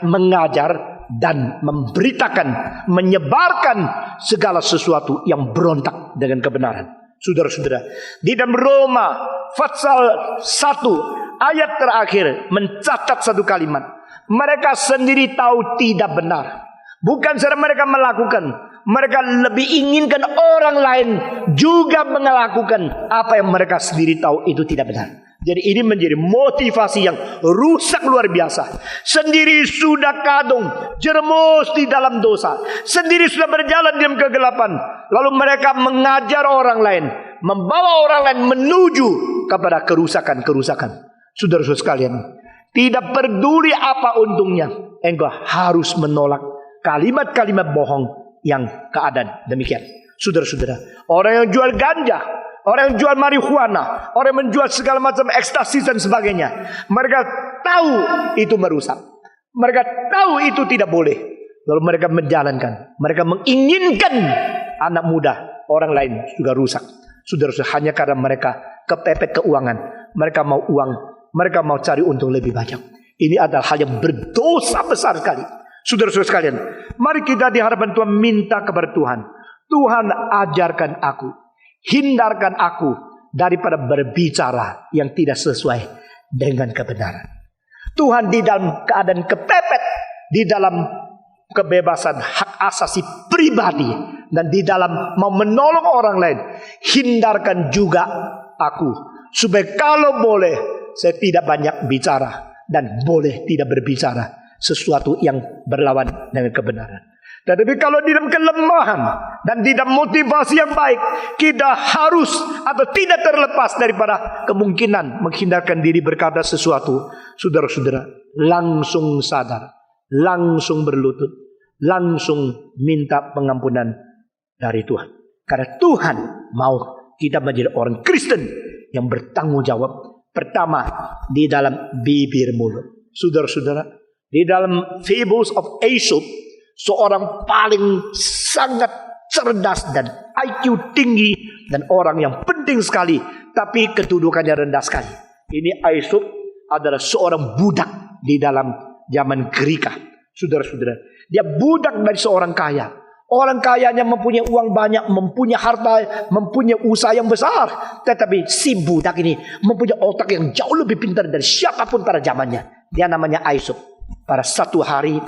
mengajar dan memberitakan, menyebarkan segala sesuatu yang berontak dengan kebenaran. Saudara-saudara, di dalam Roma pasal 1 ayat terakhir mencatat satu kalimat. Mereka sendiri tahu tidak benar. Bukan saja mereka melakukan, mereka lebih inginkan orang lain juga melakukan apa yang mereka sendiri tahu itu tidak benar. Jadi ini menjadi motivasi yang rusak luar biasa. Sendiri sudah kadung, jerumus di dalam dosa. Sendiri sudah berjalan di dalam kegelapan. Lalu mereka mengajar orang lain, membawa orang lain menuju kepada kerusakan-kerusakan. Saudara-saudara sekalian, tidak peduli apa untungnya, engkau harus menolak kalimat-kalimat bohong yang keadaan demikian. Saudara-saudara, orang yang jual ganja, orang yang jual marihuana, orang yang menjual segala macam ekstasi dan sebagainya, mereka tahu itu merusak. Mereka tahu itu tidak boleh. Lalu mereka menjalankan. Mereka menginginkan anak muda, orang lain juga rusak. Saudara-saudara, hanya karena mereka kepepet keuangan. Mereka mau uang, mereka mau cari untung lebih banyak. Ini adalah hal yang berdosa besar sekali. Saudara-saudara sekalian, mari kita di hadapan Tuhan minta kepada Tuhan. Tuhan, ajarkan aku, hindarkan aku daripada berbicara yang tidak sesuai dengan kebenaran. Tuhan, di dalam keadaan kepepet, di dalam kebebasan hak asasi pribadi, dan di dalam mau menolong orang lain, hindarkan juga aku, supaya kalau boleh saya tidak banyak bicara, dan boleh tidak berbicara sesuatu yang berlawan dengan kebenaran. Tetapi kalau di dalam kelemahan dan di dalam motivasi yang baik, kita harus atau tidak terlepas daripada kemungkinan menghindarkan diri berkata sesuatu. Saudara-saudara, langsung sadar, langsung berlutut, langsung minta pengampunan dari Tuhan. Karena Tuhan mau kita menjadi orang Kristen yang bertanggung jawab. Pertama, di dalam bibir mulut. Saudara-saudara, di dalam Fables of Aesop, seorang paling sangat cerdas dan IQ tinggi dan orang yang penting sekali, tapi kedudukannya rendah sekali. Ini Aesop adalah seorang budak di dalam zaman Greka. Saudara-saudara, dia budak dari seorang kaya. Orang kayanya mempunyai uang banyak, mempunyai harta, mempunyai usaha yang besar. Tetapi si budak ini mempunyai otak yang jauh lebih pintar dari siapapun pada zamannya. Dia namanya Aesop. Pada satu hari,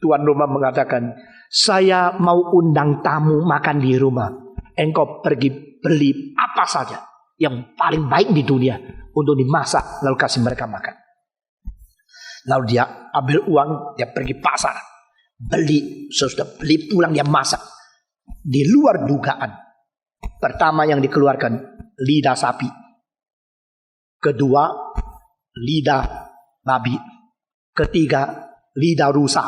tuan rumah mengatakan, saya mau undang tamu makan di rumah. Engkau pergi beli apa saja yang paling baik di dunia untuk dimasak, lalu kasih mereka makan. Lalu dia ambil uang, dia pergi pasar, beli, sesudah beli pulang dia masak. Di luar dugaan. Pertama yang dikeluarkan lidah sapi, kedua lidah babi, ketiga lidah rusa,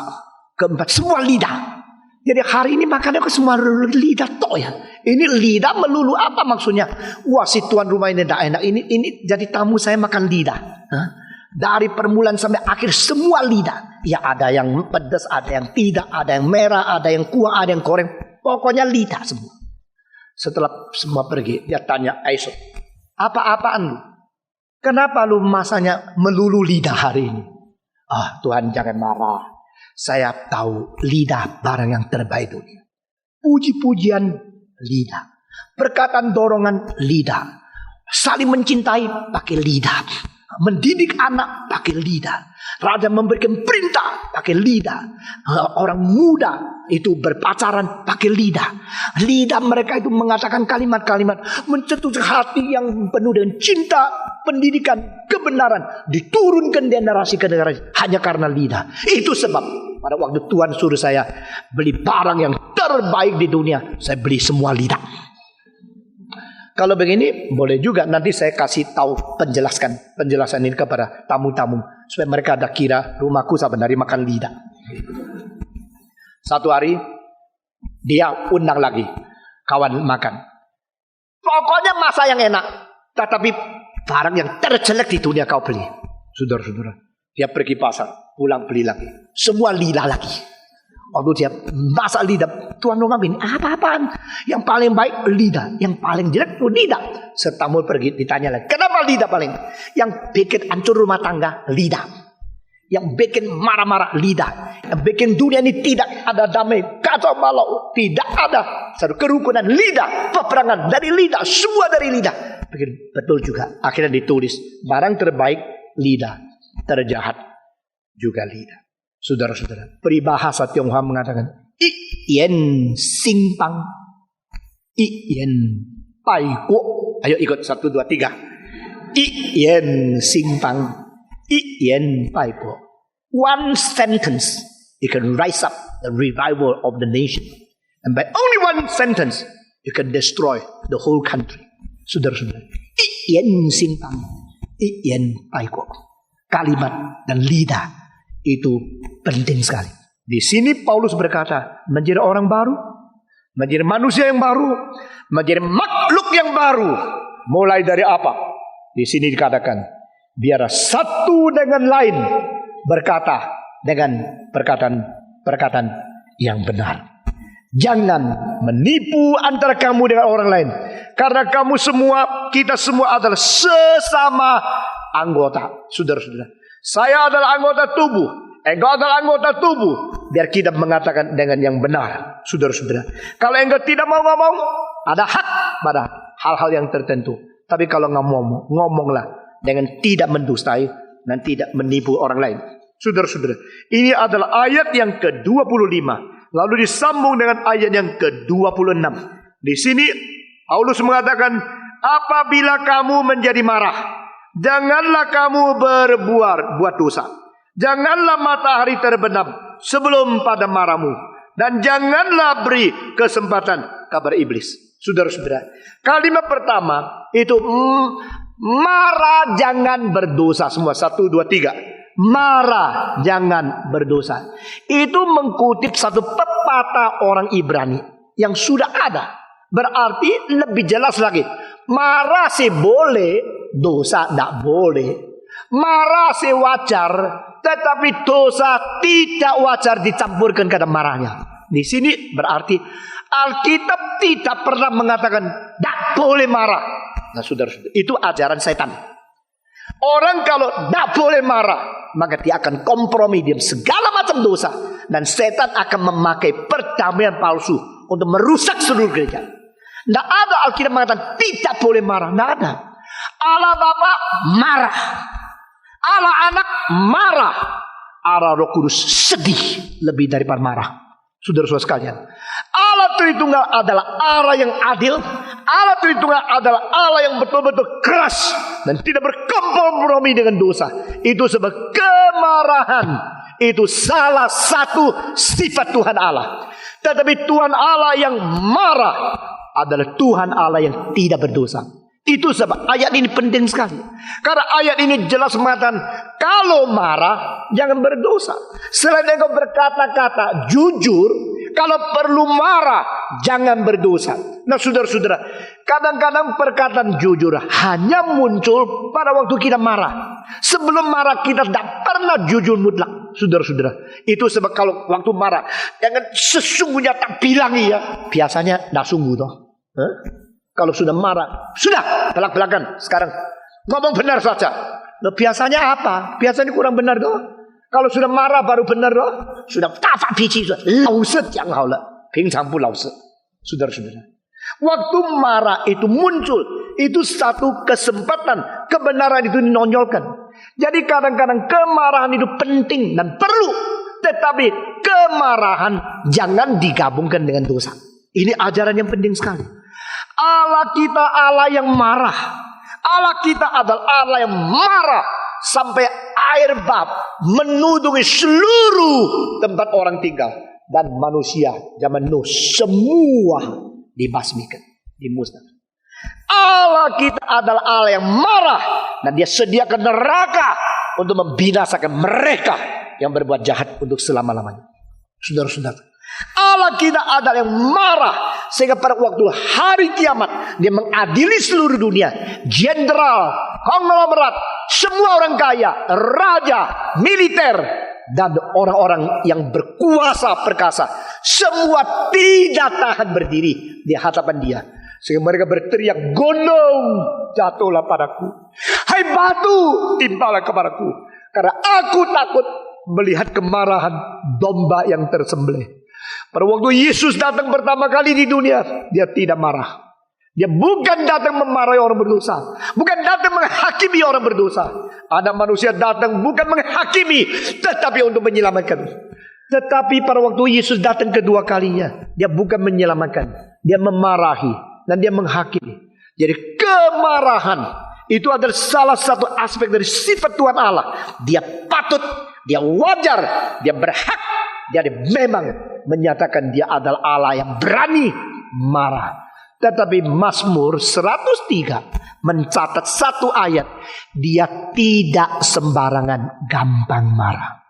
keempat semua lidah. Jadi hari ini makannya ke semua lidah toh ya. Ini lidah melulu apa maksudnya? Wah, si tuan rumah ini tidak enak. Ini jadi tamu saya makan lidah. Hah? Dari permulaan sampai akhir semua lidah. Ya ada yang pedas, ada yang tidak, ada yang merah, ada yang kuah, ada yang goreng. Pokoknya lidah semua. Setelah semua pergi, dia tanya Aesop, apa-apaan lu? Kenapa lu masanya melulu lidah hari ini? Ah, Tuhan jangan marah. Saya tahu lidah barang yang terbaik dunia. Puji-pujian lidah. Perkataan dorongan lidah. Saling mencintai pakai lidah. Mendidik anak pakai lidah. Raja memberikan perintah pakai lidah. Orang muda itu berpacaran pakai lidah. Lidah mereka itu mengatakan kalimat-kalimat mencetus hati yang penuh dengan cinta, pendidikan, kebenaran. Diturunkan generasi ke generasi hanya karena lidah. Itu sebab pada waktu Tuhan suruh saya beli barang yang terbaik di dunia, saya beli semua lidah. Kalau begini boleh juga nanti saya kasih tahu penjelasan ini kepada tamu-tamu supaya mereka ada kira rumahku sebenarnya makan lidah. Satu hari dia undang lagi kawan makan. Pokoknya masa yang enak, tetapi barang yang terjelek di dunia kau beli. Saudara-saudara, dia pergi pasar, pulang beli lagi, semua lidah lagi. Waktu dia masak lidah, tuan rumah ini apa-apaan? Yang paling baik lidah, yang paling jelek itu lidah. Setamu pergi ditanya lagi, kenapa lidah paling? Yang bikin hancur rumah tangga lidah, yang bikin marah-marah lidah, yang bikin dunia ini tidak ada damai, kacau balau, tidak ada satu kerukunan lidah, peperangan dari lidah, semua dari lidah. Betul juga. Akhirnya ditulis barang terbaik lidah, terjahat juga lidah. Saudara-saudara, peribahasa Tionghoa mengatakan I yen simpang, I yen pai guo. Ayo ikut 1, 2, 3. I yen simpang, I yen pai guo. One sentence, you can rise up the revival of the nation, and by only one sentence, you can destroy the whole country. Saudara-saudara, I yen simpang, I yen pai guo. Kalimat dan lidah itu penting sekali. Di sini Paulus berkata, menjadi orang baru menjadi manusia yang baru, menjadi makhluk yang baru. Mulai dari apa? Di sini dikatakan, biar satu dengan lain berkata dengan perkataan yang benar. Jangan menipu antara kamu dengan orang lain, karena kita semua adalah sesama anggota. Saudara-saudara, saya adalah anggota tubuh, engkau adalah anggota tubuh. Biar kita mengatakan dengan yang benar. Saudara-saudara, kalau engkau tidak mau ngomong, ada hak pada hal-hal yang tertentu. Tapi kalau ngomonglah dengan tidak mendustai dan tidak menipu orang lain. Saudara-saudara, ini adalah ayat yang ke-25. Lalu disambung dengan ayat yang ke-26. Di sini Paulus mengatakan, apabila kamu menjadi marah, janganlah kamu buat dosa. Janganlah matahari terbenam sebelum pada marahmu, dan janganlah beri kesempatan kabar iblis. Saudara-saudara, kalimat pertama itu marah jangan berdosa. Semua 1, 2, 3. Marah jangan berdosa. Itu mengutip satu pepatah orang Ibrani yang sudah ada. Berarti lebih jelas lagi, marah sih boleh, dosa tidak boleh. Marah sih wajar, tetapi dosa tidak wajar dicampurkan ke dalam marahnya. Di sini berarti Alkitab tidak pernah mengatakan tidak boleh marah. Nah, saudara-saudara, itu ajaran setan. Orang kalau tidak boleh marah, maka dia akan kompromi dengan segala macam dosa, dan setan akan memakai perdamaian palsu untuk merusak seluruh gereja. Tidak ada Alkitab mengatakan tidak boleh marah. Tidak ada. Allah Bapa marah, Allah Anak marah, Allah Roh Kudus sedih lebih daripada marah. Saudara-saudara sekalian, Allah Tritunggal adalah Allah yang adil. Allah Tritunggal adalah Allah yang betul-betul keras dan tidak berkompromi dengan dosa. Itu sebab kemarahan itu salah satu sifat Tuhan Allah. Tetapi Tuhan Allah yang marah adalah Tuhan Allah yang tidak berdosa. Itu sebab ayat ini penting sekali. Karena ayat ini jelas mengatakan, kalau marah jangan berdosa. Selain engkau berkata-kata jujur, kalau perlu marah jangan berdosa. Nah, saudara-saudara, kadang-kadang perkataan jujur hanya muncul pada waktu kita marah. Sebelum marah kita tidak pernah jujur mutlak. Saudara-saudara, itu sebab kalau waktu marah jangan sesungguhnya tak bilang iya. Biasanya tidak sungguh toh. Kalau sudah marah, sudah belak-belakan. Sekarang ngomong benar saja. Nah, biasanya apa? Biasanya kurang benar doh. Kalau sudah marah baru benar doh. Sudah tafa pici sudah. Lauset yang hao le, pingcang bu lauset. Saudara-saudara, waktu marah itu muncul, itu satu kesempatan kebenaran itu dinonjolkan. Jadi kadang-kadang kemarahan itu penting dan perlu, tetapi kemarahan jangan digabungkan dengan dosa. Ini ajaran yang penting sekali. Allah kita Allah yang marah. Allah kita adalah Allah yang marah sampai air bab menudungi seluruh tempat orang tinggal, dan manusia zaman Nuh semua dibasmikan, dimusnahkan. Allah kita adalah Allah yang marah, dan dia sediakan neraka untuk membinasakan mereka yang berbuat jahat untuk selama-lamanya. Saudara-saudara, Allah kita adalah yang marah sehingga pada waktu hari kiamat dia mengadili seluruh dunia. Jenderal, konglomerat, semua orang kaya, raja, militer, dan orang-orang yang berkuasa perkasa, semua tidak tahan berdiri di hadapan dia. Sehingga mereka berteriak, gunung jatuhlah padaku, hai batu timpalah kepadaku, karena aku takut melihat kemarahan domba yang tersembelih. Pada waktu Yesus datang pertama kali di dunia, dia tidak marah. Dia bukan datang memarahi orang berdosa, bukan datang menghakimi orang berdosa. Ada manusia datang bukan menghakimi, tetapi untuk menyelamatkan. Tetapi pada waktu Yesus datang kedua kalinya, dia bukan menyelamatkan, dia memarahi dan dia menghakimi. Jadi kemarahan itu adalah salah satu aspek dari sifat Tuhan Allah. Dia patut, dia wajar, dia berhak, dia memang menyatakan dia adalah Allah yang berani marah. Tetapi Mazmur 103 mencatat satu ayat, dia tidak sembarangan gampang marah.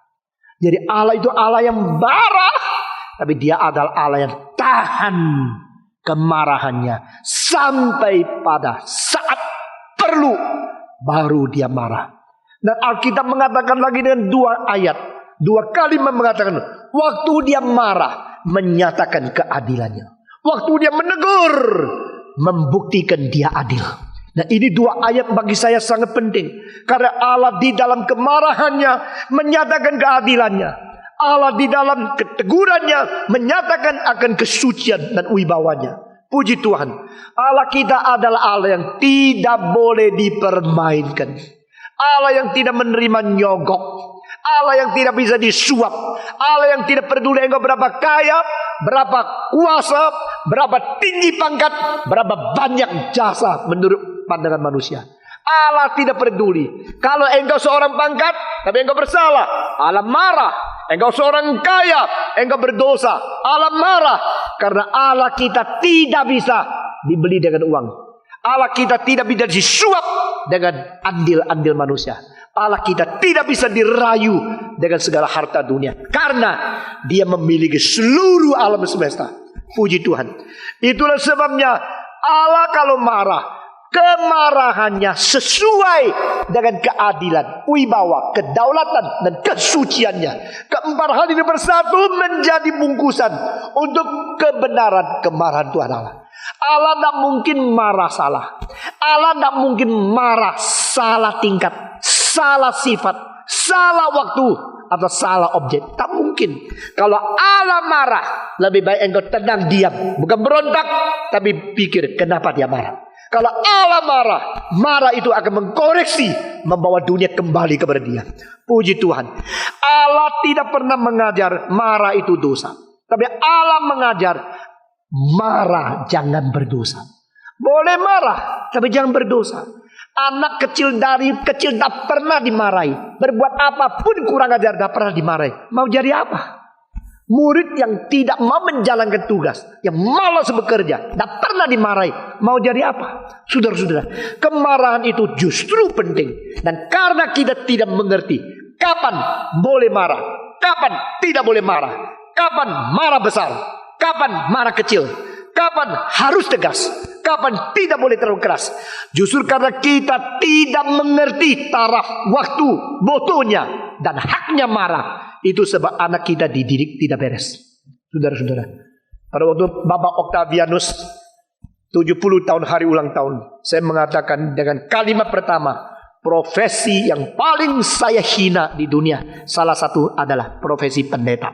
Jadi Allah itu Allah yang marah, tapi dia adalah Allah yang tahan kemarahannya sampai pada saat perlu baru dia marah. Dan Alkitab mengatakan lagi dengan 2 ayat, 2 kalimat mengatakan, waktu dia marah menyatakan keadilannya, waktu dia menegur membuktikan dia adil. Nah, ini 2 ayat bagi saya sangat penting, karena Allah di dalam kemarahannya menyatakan keadilannya, Allah di dalam ketegurannya menyatakan akan kesucian dan wibawanya. Puji Tuhan, Allah kita adalah Allah yang tidak boleh dipermainkan, Allah yang tidak menerima nyogok, Allah yang tidak bisa disuap, Allah yang tidak peduli engkau berapa kaya, berapa kuasa, berapa tinggi pangkat, berapa banyak jasa menurut pandangan manusia. Allah tidak peduli. Kalau engkau seorang pangkat tapi engkau bersalah, Allah marah. Engkau seorang kaya, engkau berdosa, Allah marah. Karena Allah kita tidak bisa dibeli dengan uang. Allah kita tidak bisa disuap dengan andil-andil manusia. Allah kita tidak bisa dirayu dengan segala harta dunia, karena Dia memiliki seluruh alam semesta. Puji Tuhan. Itulah sebabnya Allah kalau marah, kemarahannya sesuai dengan keadilan, wibawa, kedaulatan, dan kesuciannya. Keempat hal ini bersatu menjadi bungkusan untuk kebenaran kemarahan Tuhan Allah. Allah tidak mungkin marah salah. Allah tidak mungkin marah salah tingkat, salah sifat, salah waktu, atau salah objek. Tak mungkin. Kalau Allah marah, lebih baik engkau tenang diam, bukan berontak, tapi pikir kenapa dia marah. Kalau Allah marah itu akan mengkoreksi, membawa dunia kembali kepada Dia. Puji Tuhan. Allah tidak pernah mengajar marah itu dosa, tapi Allah mengajar marah jangan berdosa. Boleh marah, tapi jangan berdosa. Anak kecil dari kecil tak pernah dimarahi, berbuat apapun kurang ajar tak pernah dimarahi. Mau jadi apa? Murid yang tidak mau menjalankan tugas, yang malas bekerja, tak pernah dimarahi, mau jadi apa? Saudara-saudara, kemarahan itu justru penting. Dan karena kita tidak mengerti kapan boleh marah, kapan tidak boleh marah, kapan marah besar, kapan marah kecil, kapan harus tegas, kapan tidak boleh terlalu keras. Justru karena kita tidak mengerti taraf waktu, botonya, dan haknya marah, itu sebab anak kita dididik tidak beres. Saudara-saudara, pada waktu Bapak Octavianus 70 tahun hari ulang tahun, saya mengatakan dengan kalimat pertama, profesi yang paling saya hina di dunia, salah satu adalah profesi pendeta.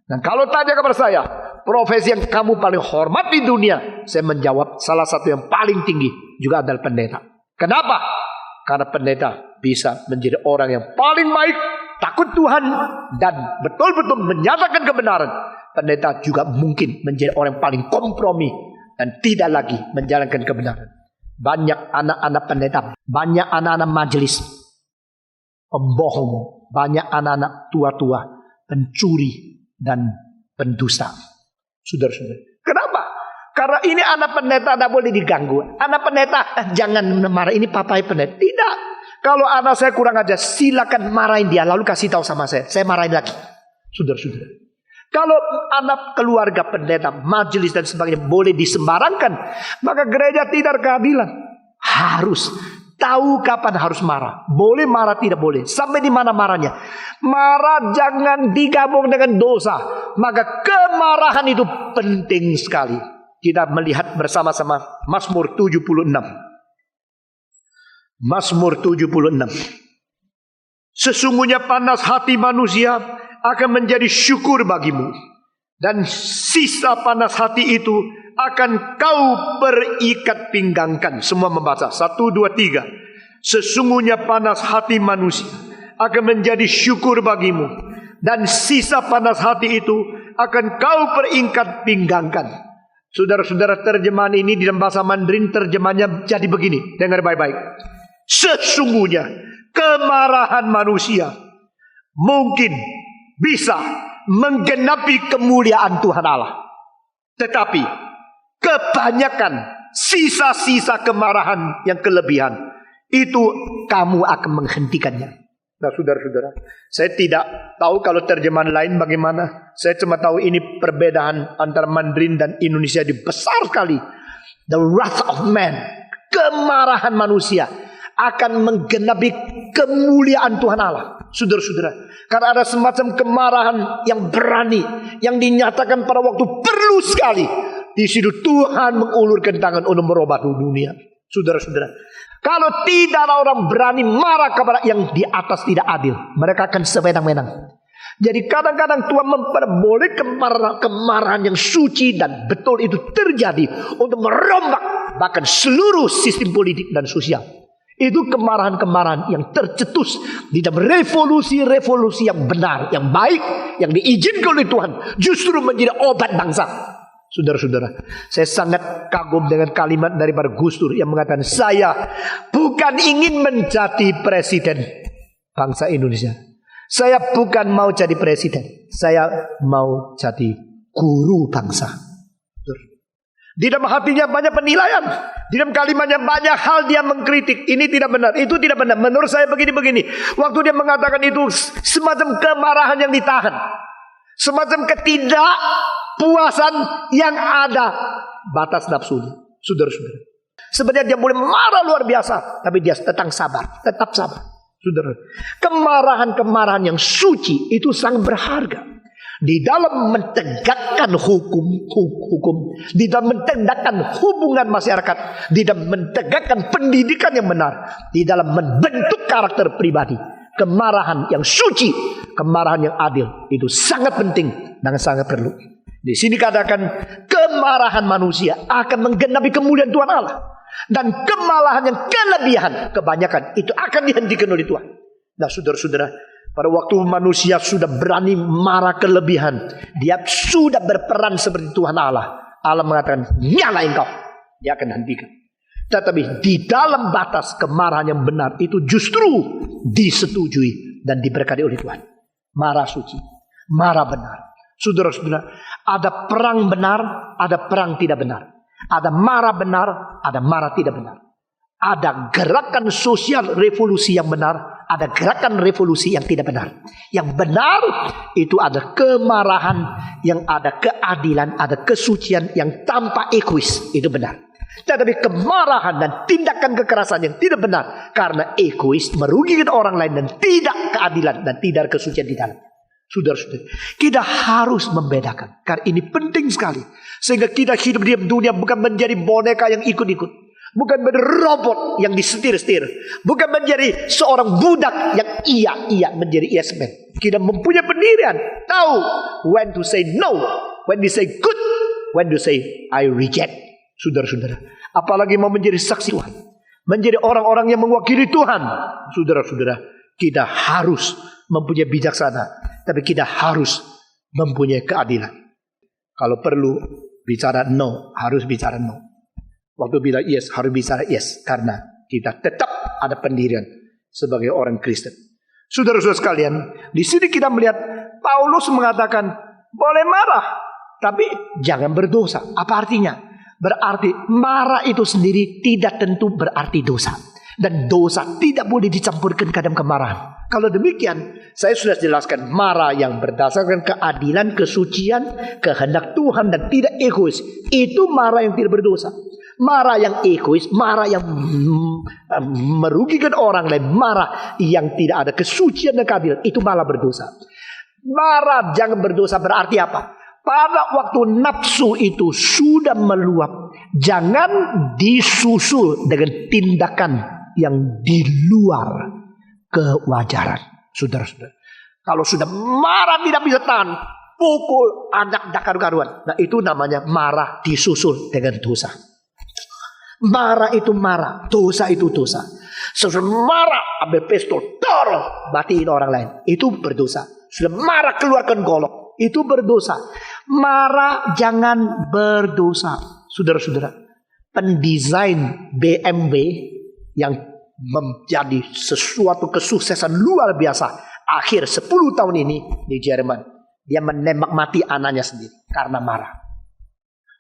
Dan kalau tanya kepada saya, profesi yang kamu paling hormat di dunia, saya menjawab salah satu yang paling tinggi juga adalah pendeta. Kenapa? Karena pendeta bisa menjadi orang yang paling baik, takut Tuhan, dan betul-betul menyatakan kebenaran. Pendeta juga mungkin menjadi orang yang paling kompromi dan tidak lagi menjalankan kebenaran. Banyak anak-anak pendeta, banyak anak-anak majelis pembohong, banyak anak-anak tua-tua pencuri dan pendusta. Saudara-saudara, kenapa? Karena ini anak pendeta tidak boleh diganggu. Anak pendeta jangan marah, ini papai pendeta. Tidak. Kalau anak saya kurang ajar, silakan marahin dia, lalu kasih tahu sama saya marahin lagi. Saudara-saudara, kalau anak keluarga pendeta, majelis dan sebagainya boleh disembarangkan, maka gereja tidak keadilan. Harus tahu kapan harus marah. Boleh marah, tidak boleh. Sampai di mana marahnya. Marah jangan digabung dengan dosa. Maka kemarahan itu penting sekali. Kita melihat bersama-sama Mazmur 76. Mazmur 76. Sesungguhnya panas hati manusia akan menjadi syukur bagimu, dan sisa panas hati itu akan kau berikat pinggangkan. Semua membaca 1, 2, 3. Sesungguhnya panas hati manusia akan menjadi syukur bagimu, dan sisa panas hati itu akan kau berikat pinggangkan. Saudara-saudara, terjemahan ini di dalam bahasa Mandarin terjemahannya jadi begini, dengar baik-baik. Sesungguhnya kemarahan manusia mungkin bisa menggenapi kemuliaan Tuhan Allah, tetapi kebanyakan sisa-sisa kemarahan yang kelebihan itu kamu akan menghentikannya. Nah, saudara-saudara, saya tidak tahu kalau terjemahan lain bagaimana. Saya cuma tahu ini perbedaan antara Mandarin dan Indonesia di besar sekali. The wrath of man, kemarahan manusia akan menggenapi kemuliaan Tuhan Allah. Saudara-saudara, karena ada semacam kemarahan yang berani, yang dinyatakan pada waktu perlu sekali. Di situ Tuhan mengulurkan tangan untuk merubah dunia. Saudara-saudara, kalau tidak ada orang berani marah kepada yang di atas tidak adil, mereka akan sewenang-wenang. Jadi kadang-kadang Tuhan memperbolehkan kemarahan yang suci dan betul itu terjadi untuk merombak bahkan seluruh sistem politik dan sosial. Itu kemarahan-kemarahan yang tercetus di dalam revolusi-revolusi yang benar, yang baik, yang diizinkan oleh Tuhan, justru menjadi obat bangsa. Saudara-saudara, saya sangat kagum dengan kalimat daripada Gus Dur yang mengatakan, saya bukan ingin menjadi presiden bangsa Indonesia. Saya bukan mau jadi presiden, saya mau jadi guru bangsa. Di dalam hatinya banyak penilaian, di dalam kalimatnya banyak hal dia mengkritik. Ini tidak benar, itu tidak benar. Menurut saya begini-begini. Waktu dia mengatakan itu semacam kemarahan yang ditahan, semacam ketidakpuasan yang ada batas nafsunya. Saudara-saudara, sebenarnya dia boleh marah luar biasa, tapi dia tetap sabar, tetap sabar. Saudara, kemarahan-kemarahan yang suci itu sangat berharga di dalam menegakkan hukum, di dalam menegakkan hubungan masyarakat, di dalam menegakkan pendidikan yang benar, di dalam membentuk karakter pribadi. Kemarahan yang suci, kemarahan yang adil itu sangat penting dan sangat perlu. Di sini katakan kemarahan manusia akan menggenapi kemuliaan Tuhan Allah, dan kemarahan yang kelebihan kebanyakan itu akan dihentikan oleh Tuhan. Nah, saudara-saudara, pada waktu manusia sudah berani marah kelebihan, dia sudah berperan seperti Tuhan Allah. Allah mengatakan, nyala engkau, dia akan hentikan. Tetapi di dalam batas kemarahan yang benar itu justru disetujui dan diberkati oleh Tuhan. Marah suci, marah benar. Saudara-saudara, ada perang benar, ada perang tidak benar. Ada marah benar, ada marah tidak benar. Ada gerakan sosial revolusi yang benar, ada gerakan revolusi yang tidak benar. Yang benar itu ada kemarahan, yang ada keadilan, ada kesucian yang tanpa egois, itu benar. Tetapi kemarahan dan tindakan kekerasan yang tidak benar karena egois, merugikan orang lain, dan tidak keadilan dan tidak kesucian di dalam. Saudara-saudara, kita harus membedakan, karena ini penting sekali, sehingga kita hidup di dunia bukan menjadi boneka yang ikut-ikut, bukan menjadi robot yang disetir-setir, bukan menjadi seorang budak yang iya menjadi yes man. Kita mempunyai pendirian, tahu when to say no, when to say good, when to say I reject. Saudara-saudara, apalagi mau menjadi saksi Tuhan, menjadi orang-orang yang mewakili Tuhan. Saudara-saudara, kita harus mempunyai bijaksana, tapi kita harus mempunyai keadilan. Kalau perlu bicara no, harus bicara no. Waktu bilang yes, harus bicara yes, karena kita tetap ada pendirian sebagai orang Kristen. Saudara-saudara sekalian, di sini kita melihat Paulus mengatakan boleh marah, tapi jangan berdosa. Apa artinya? Berarti marah itu sendiri tidak tentu berarti dosa. Dan dosa tidak boleh dicampurkan ke dalam kemarahan. Kalau demikian, saya sudah jelaskan, marah yang berdasarkan keadilan, kesucian, kehendak Tuhan dan tidak egois, itu marah yang tidak berdosa. Marah yang egois, marah yang merugikan orang lain, marah yang tidak ada kesucian dan keadilan, itu malah berdosa. Marah jangan berdosa berarti apa? Pada waktu nafsu itu sudah meluap, jangan disusul dengan tindakan yang di luar kewajaran. Saudara-saudara, kalau sudah marah tidak bisa tahan, pukul anak dakar-karuan, nah itu namanya marah disusul dengan dosa. Marah itu marah, dosa itu dosa. Sudah marah ambil pistol, dorong, matiin orang lain, itu berdosa. Sudah marah keluarkan golok, itu berdosa. Marah jangan berdosa. Saudara-saudara, pendesain BMW yang menjadi sesuatu kesuksesan luar biasa akhir 10 tahun ini di Jerman, dia menembak mati anaknya sendiri karena marah.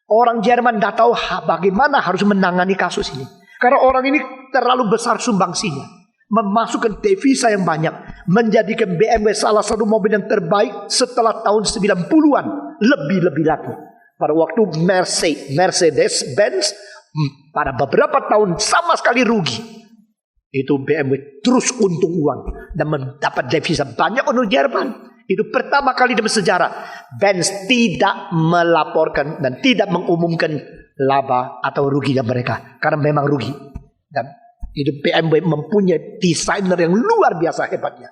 Orang Jerman tidak tahu bagaimana harus menangani kasus ini, karena orang ini terlalu besar sumbangsinya. memasukkan devisa yang banyak, menjadikan BMW salah satu mobil yang terbaik setelah tahun 90-an, lebih-lebih lagi. Pada waktu Mercedes-Benz pada beberapa tahun sama sekali rugi, itu BMW terus untung uang dan mendapat devisa banyak untuk Jerman. Itu pertama kali dalam sejarah Benz tidak melaporkan dan tidak mengumumkan laba atau ruginya mereka, karena memang rugi. Dan itu BMW mempunyai desainer yang luar biasa hebatnya.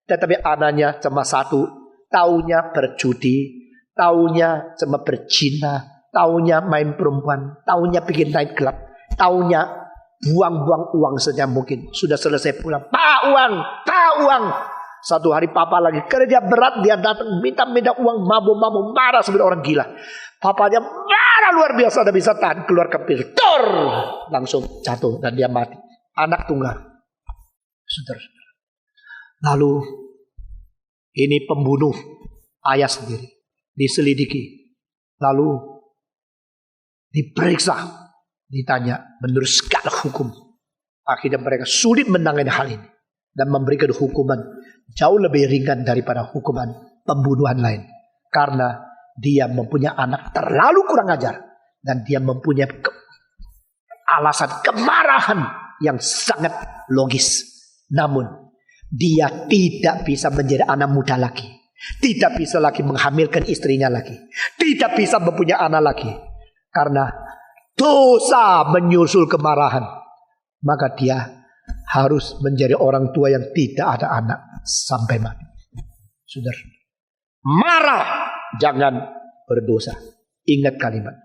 Tetapi anaknya cuma satu, taunya berjudi, taunya cuma berzina, taunya main perempuan, taunya bikin night club, taunya buang-buang uang saja mungkin. Sudah selesai pulang, Pak uang. Satu hari papa lagi kerja berat, dia datang minta uang, mabuk-mabuk, marah seperti orang gila. Papanya marah luar biasa, tidak bisa tahan, keluar ke pil, langsung jatuh dan dia mati. Anak tunggal. Saudara-saudara. Lalu ini pembunuh ayah sendiri, diselidiki, lalu diperiksa, ditanya menurut segala hukum. Akhirnya mereka sulit menangani hal ini dan memberikan hukuman jauh lebih ringan daripada hukuman pembunuhan lain, karena dia mempunyai anak terlalu kurang ajar dan dia mempunyai alasan kemarahan yang sangat logis. Namun dia tidak bisa menjadi anak muda lagi, tidak bisa lagi menghamilkan istrinya lagi, tidak bisa mempunyai anak lagi, karena dosa menyusul kemarahan. Maka dia harus menjadi orang tua yang tidak ada anak sampai mati. Saudara, marah jangan berdosa. Ingat kalimat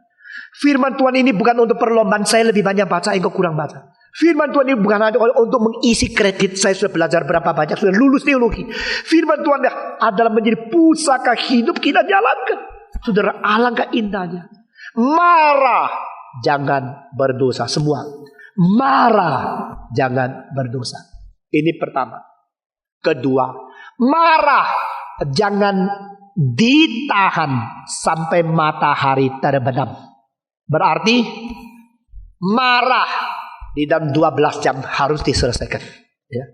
firman Tuhan ini bukan untuk perlombaan saya lebih banyak baca, engkau kurang baca. Firman Tuhan ini bukan untuk mengisi kredit, saya sudah belajar berapa banyak, sudah lulus teologi. Firman Tuhan adalah menjadi pusaka hidup kita jalankan. Saudara, alangkah indahnya. Marah jangan berdosa. Semua marah jangan berdosa. Ini pertama. Kedua, marah jangan ditahan sampai matahari terbenam. Berarti marah di dalam 12 jam harus diselesaikan. Ya.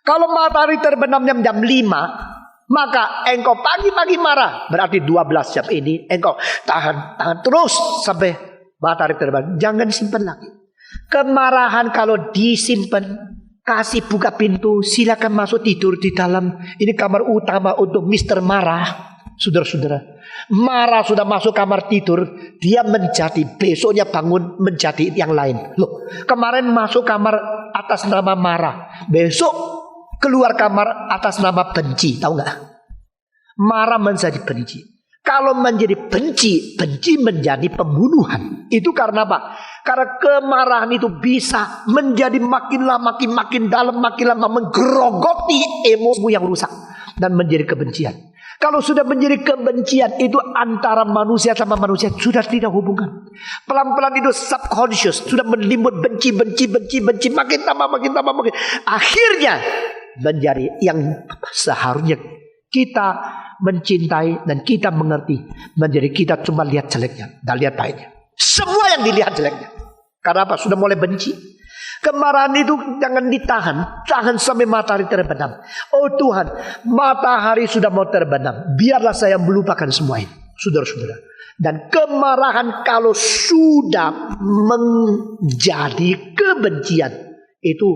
Kalau matahari terbenam jam 5, maka engkau pagi-pagi marah. Berarti 12 jam ini engkau tahan terus sampai matahari terbenam. Jangan simpan lagi. Kemarahan kalau disimpan, kasih buka pintu, silakan masuk tidur di dalam. Ini kamar utama untuk Mr. Marah. Saudara-saudara, marah sudah masuk kamar tidur, dia menjadi besoknya bangun menjadi yang lain. Loh, kemarin masuk kamar atas nama marah, besok keluar kamar atas nama benci, tahu nggak? Marah menjadi benci. Kalau menjadi benci menjadi pembunuhan. Itu karena apa? Karena kemarahan itu bisa menjadi makin lama makin dalam, makin lama menggerogoti emomu yang rusak dan menjadi kebencian. Kalau sudah menjadi kebencian, itu antara manusia sama manusia sudah tidak hubungan. Pelan-pelan itu subconscious sudah menimbul benci, makin tambah. Akhirnya menjadi yang seharusnya kita mencintai dan kita mengerti, menjadi kita cuma lihat jeleknya dan lihat baiknya. Semua yang dilihat jeleknya. Karena apa? Sudah mulai benci. Kemarahan itu jangan ditahan, tahan sampai matahari terbenam. Oh Tuhan, matahari sudah mau terbenam, biarlah saya melupakan semua ini. Saudara-saudara, dan kemarahan kalau sudah menjadi kebencian, itu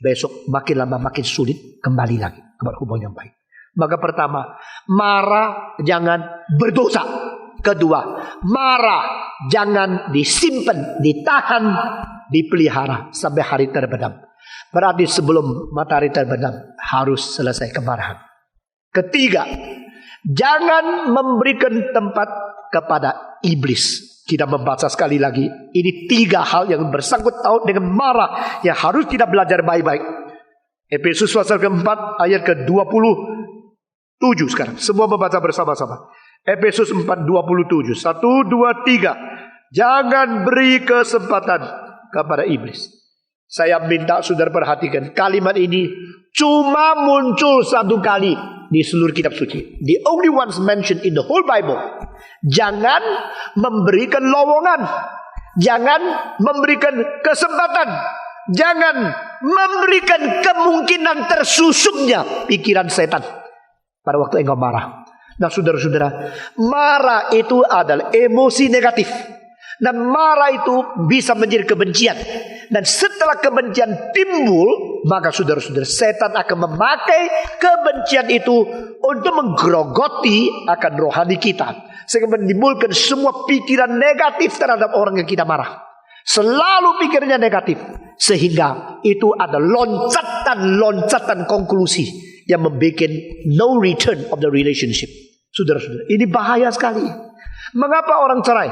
besok makin lama makin sulit kembali lagi kepada hubungan yang baik. Maka pertama, marah jangan berdosa. Kedua, marah jangan disimpan, ditahan, dipelihara sampai hari terbenam. Berarti sebelum matahari terbenam harus selesai kemarahan. Ketiga, jangan memberikan tempat kepada iblis. Kita membaca sekali lagi, ini 3 hal yang bersangkut paut dengan marah yang harus kita belajar baik-baik. Efesus pasal ke-4 ayat ke-27 sekarang. Semua membaca bersama-sama. Efesus 4:27. 1, 2, 3. Jangan beri kesempatan kepada iblis. Saya minta saudara perhatikan, kalimat ini cuma muncul 1 kali di seluruh kitab suci. The only ones mentioned in the whole Bible. Jangan memberikan lowongan, jangan memberikan kesempatan Jangan memberikan kemungkinan tersusuknya pikiran setan pada waktu engkau marah. Nah saudara-saudara, marah itu adalah emosi negatif. Dan marah itu bisa menjadi kebencian. Dan setelah kebencian timbul, maka saudara-saudara, setan akan memakai kebencian itu untuk menggerogoti akan rohani kita, sehingga menimbulkan semua pikiran negatif terhadap orang yang kita marah. Selalu pikirannya negatif, sehingga itu ada loncatan konklusi yang membuat no return of the relationship. Saudara-saudara, ini bahaya sekali. Mengapa orang cerai?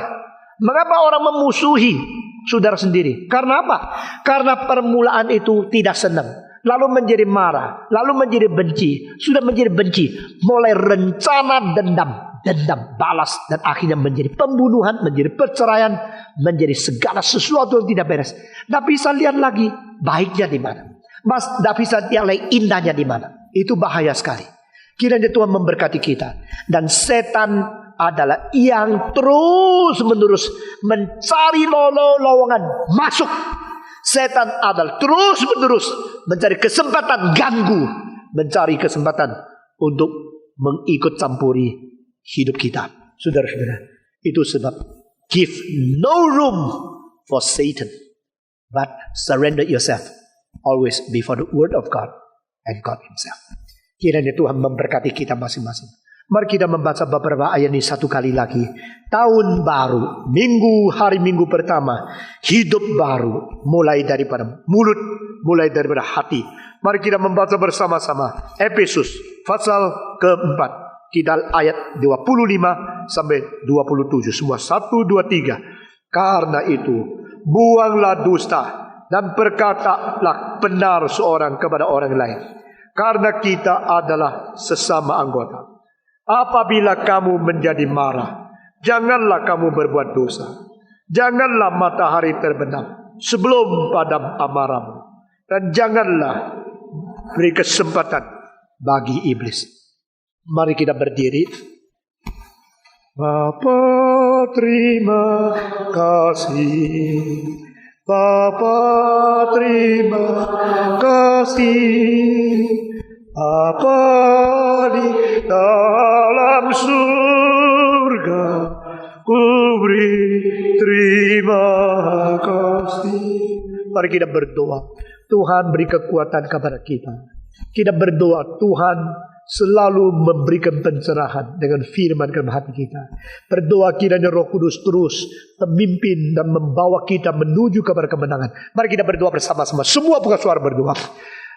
Mengapa orang memusuhi saudara sendiri? Karena apa? Karena permulaan itu tidak senang, lalu menjadi marah, lalu menjadi benci, sudah menjadi benci, mulai rencana dendam, balas, dan akhirnya menjadi pembunuhan, menjadi perceraian, menjadi segala sesuatu yang tidak beres. Tidak bisa lihat lagi baiknya di mana, tidak bisa lihat lagi indahnya di mana. Itu bahaya sekali. Kiranya Tuhan memberkati kita. Dan setan adalah yang terus-menerus mencari lowongan masuk. Setan adalah terus-menerus mencari kesempatan ganggu, mencari kesempatan untuk mengikut campuri hidup kita. Saudara-saudara, itu sebab give no room for Satan, but surrender yourself always before the word of God and God himself. Kiranya Tuhan memberkati kita masing-masing. Mari kita membaca beberapa ayat ini satu kali lagi. Tahun baru, hari minggu pertama, hidup baru, mulai daripada mulut, mulai daripada hati. Mari kita membaca bersama-sama Efesus pasal keempat. Kita ayat 25 sampai 27. Semua 1, 2, 3. Karena itu, buanglah dusta dan berkatalah benar seorang kepada orang lain. Karena kita adalah sesama anggota. Apabila kamu menjadi marah, janganlah kamu berbuat dosa. Janganlah matahari terbenam sebelum padam amarahmu. Dan janganlah beri kesempatan bagi iblis. Mari kita berdiri. Bapa terima kasih. Bapa terima kasih. Apa di dalam surga ku beri terima kasih. Mari kita berdoa. Tuhan beri kekuatan kepada kita. Kita berdoa Tuhan selalu memberikan pencerahan dengan firman ke hati kita. Berdoa kiranya Roh Kudus terus memimpin dan membawa kita menuju kepada kemenangan. Mari kita berdoa bersama-sama. Semua buka suara berdoa.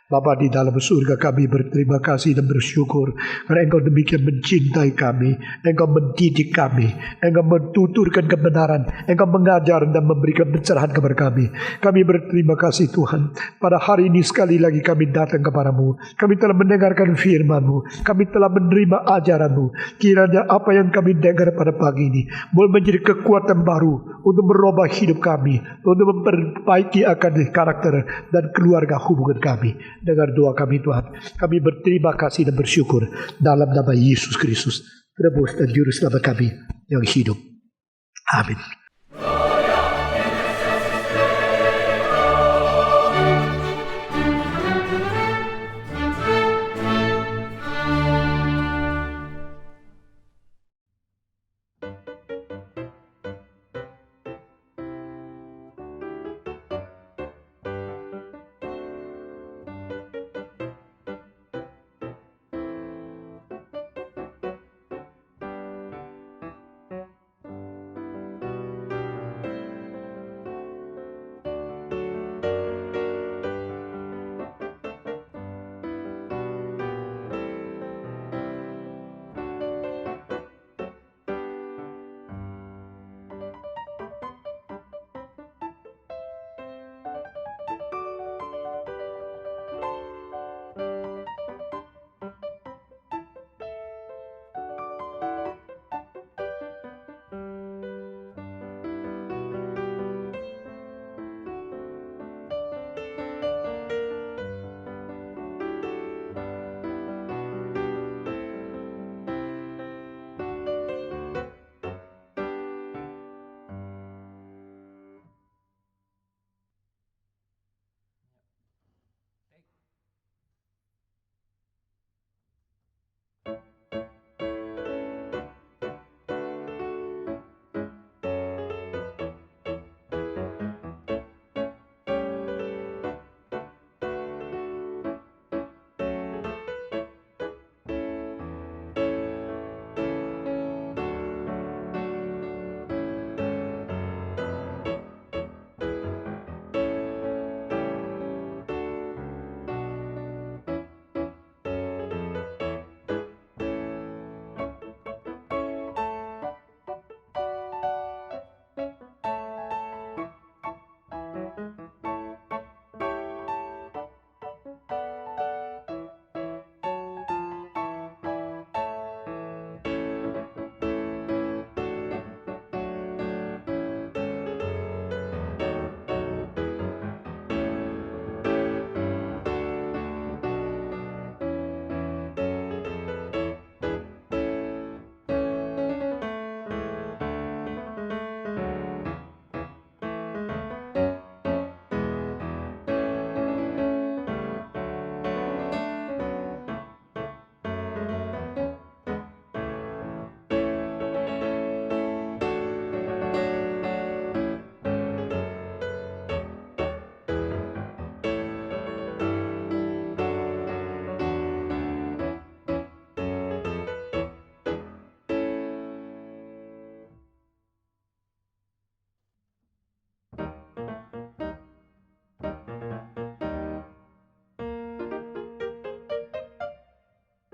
Bapa di dalam surga, kami berterima kasih dan bersyukur karena Engkau demikian mencintai kami. Engkau mendidik kami, Engkau mentuturkan kebenaran, Engkau mengajar dan memberikan pencerahan kepada kami. Kami berterima kasih Tuhan. Pada hari ini sekali lagi kami datang kepadamu. Kami telah mendengarkan firman-Mu, kami telah menerima ajaran-Mu. Kiranya apa yang kami dengar pada pagi ini boleh menjadi kekuatan baru untuk merubah hidup kami, untuk memperbaiki akan karakter dan keluarga hubungan kami. Dengar doa kami Tuhan. Kami berterima kasih dan bersyukur dalam nama Yesus Kristus, Tebus dan Juru Selamat kami yang hidup. Amin.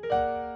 Tuhan.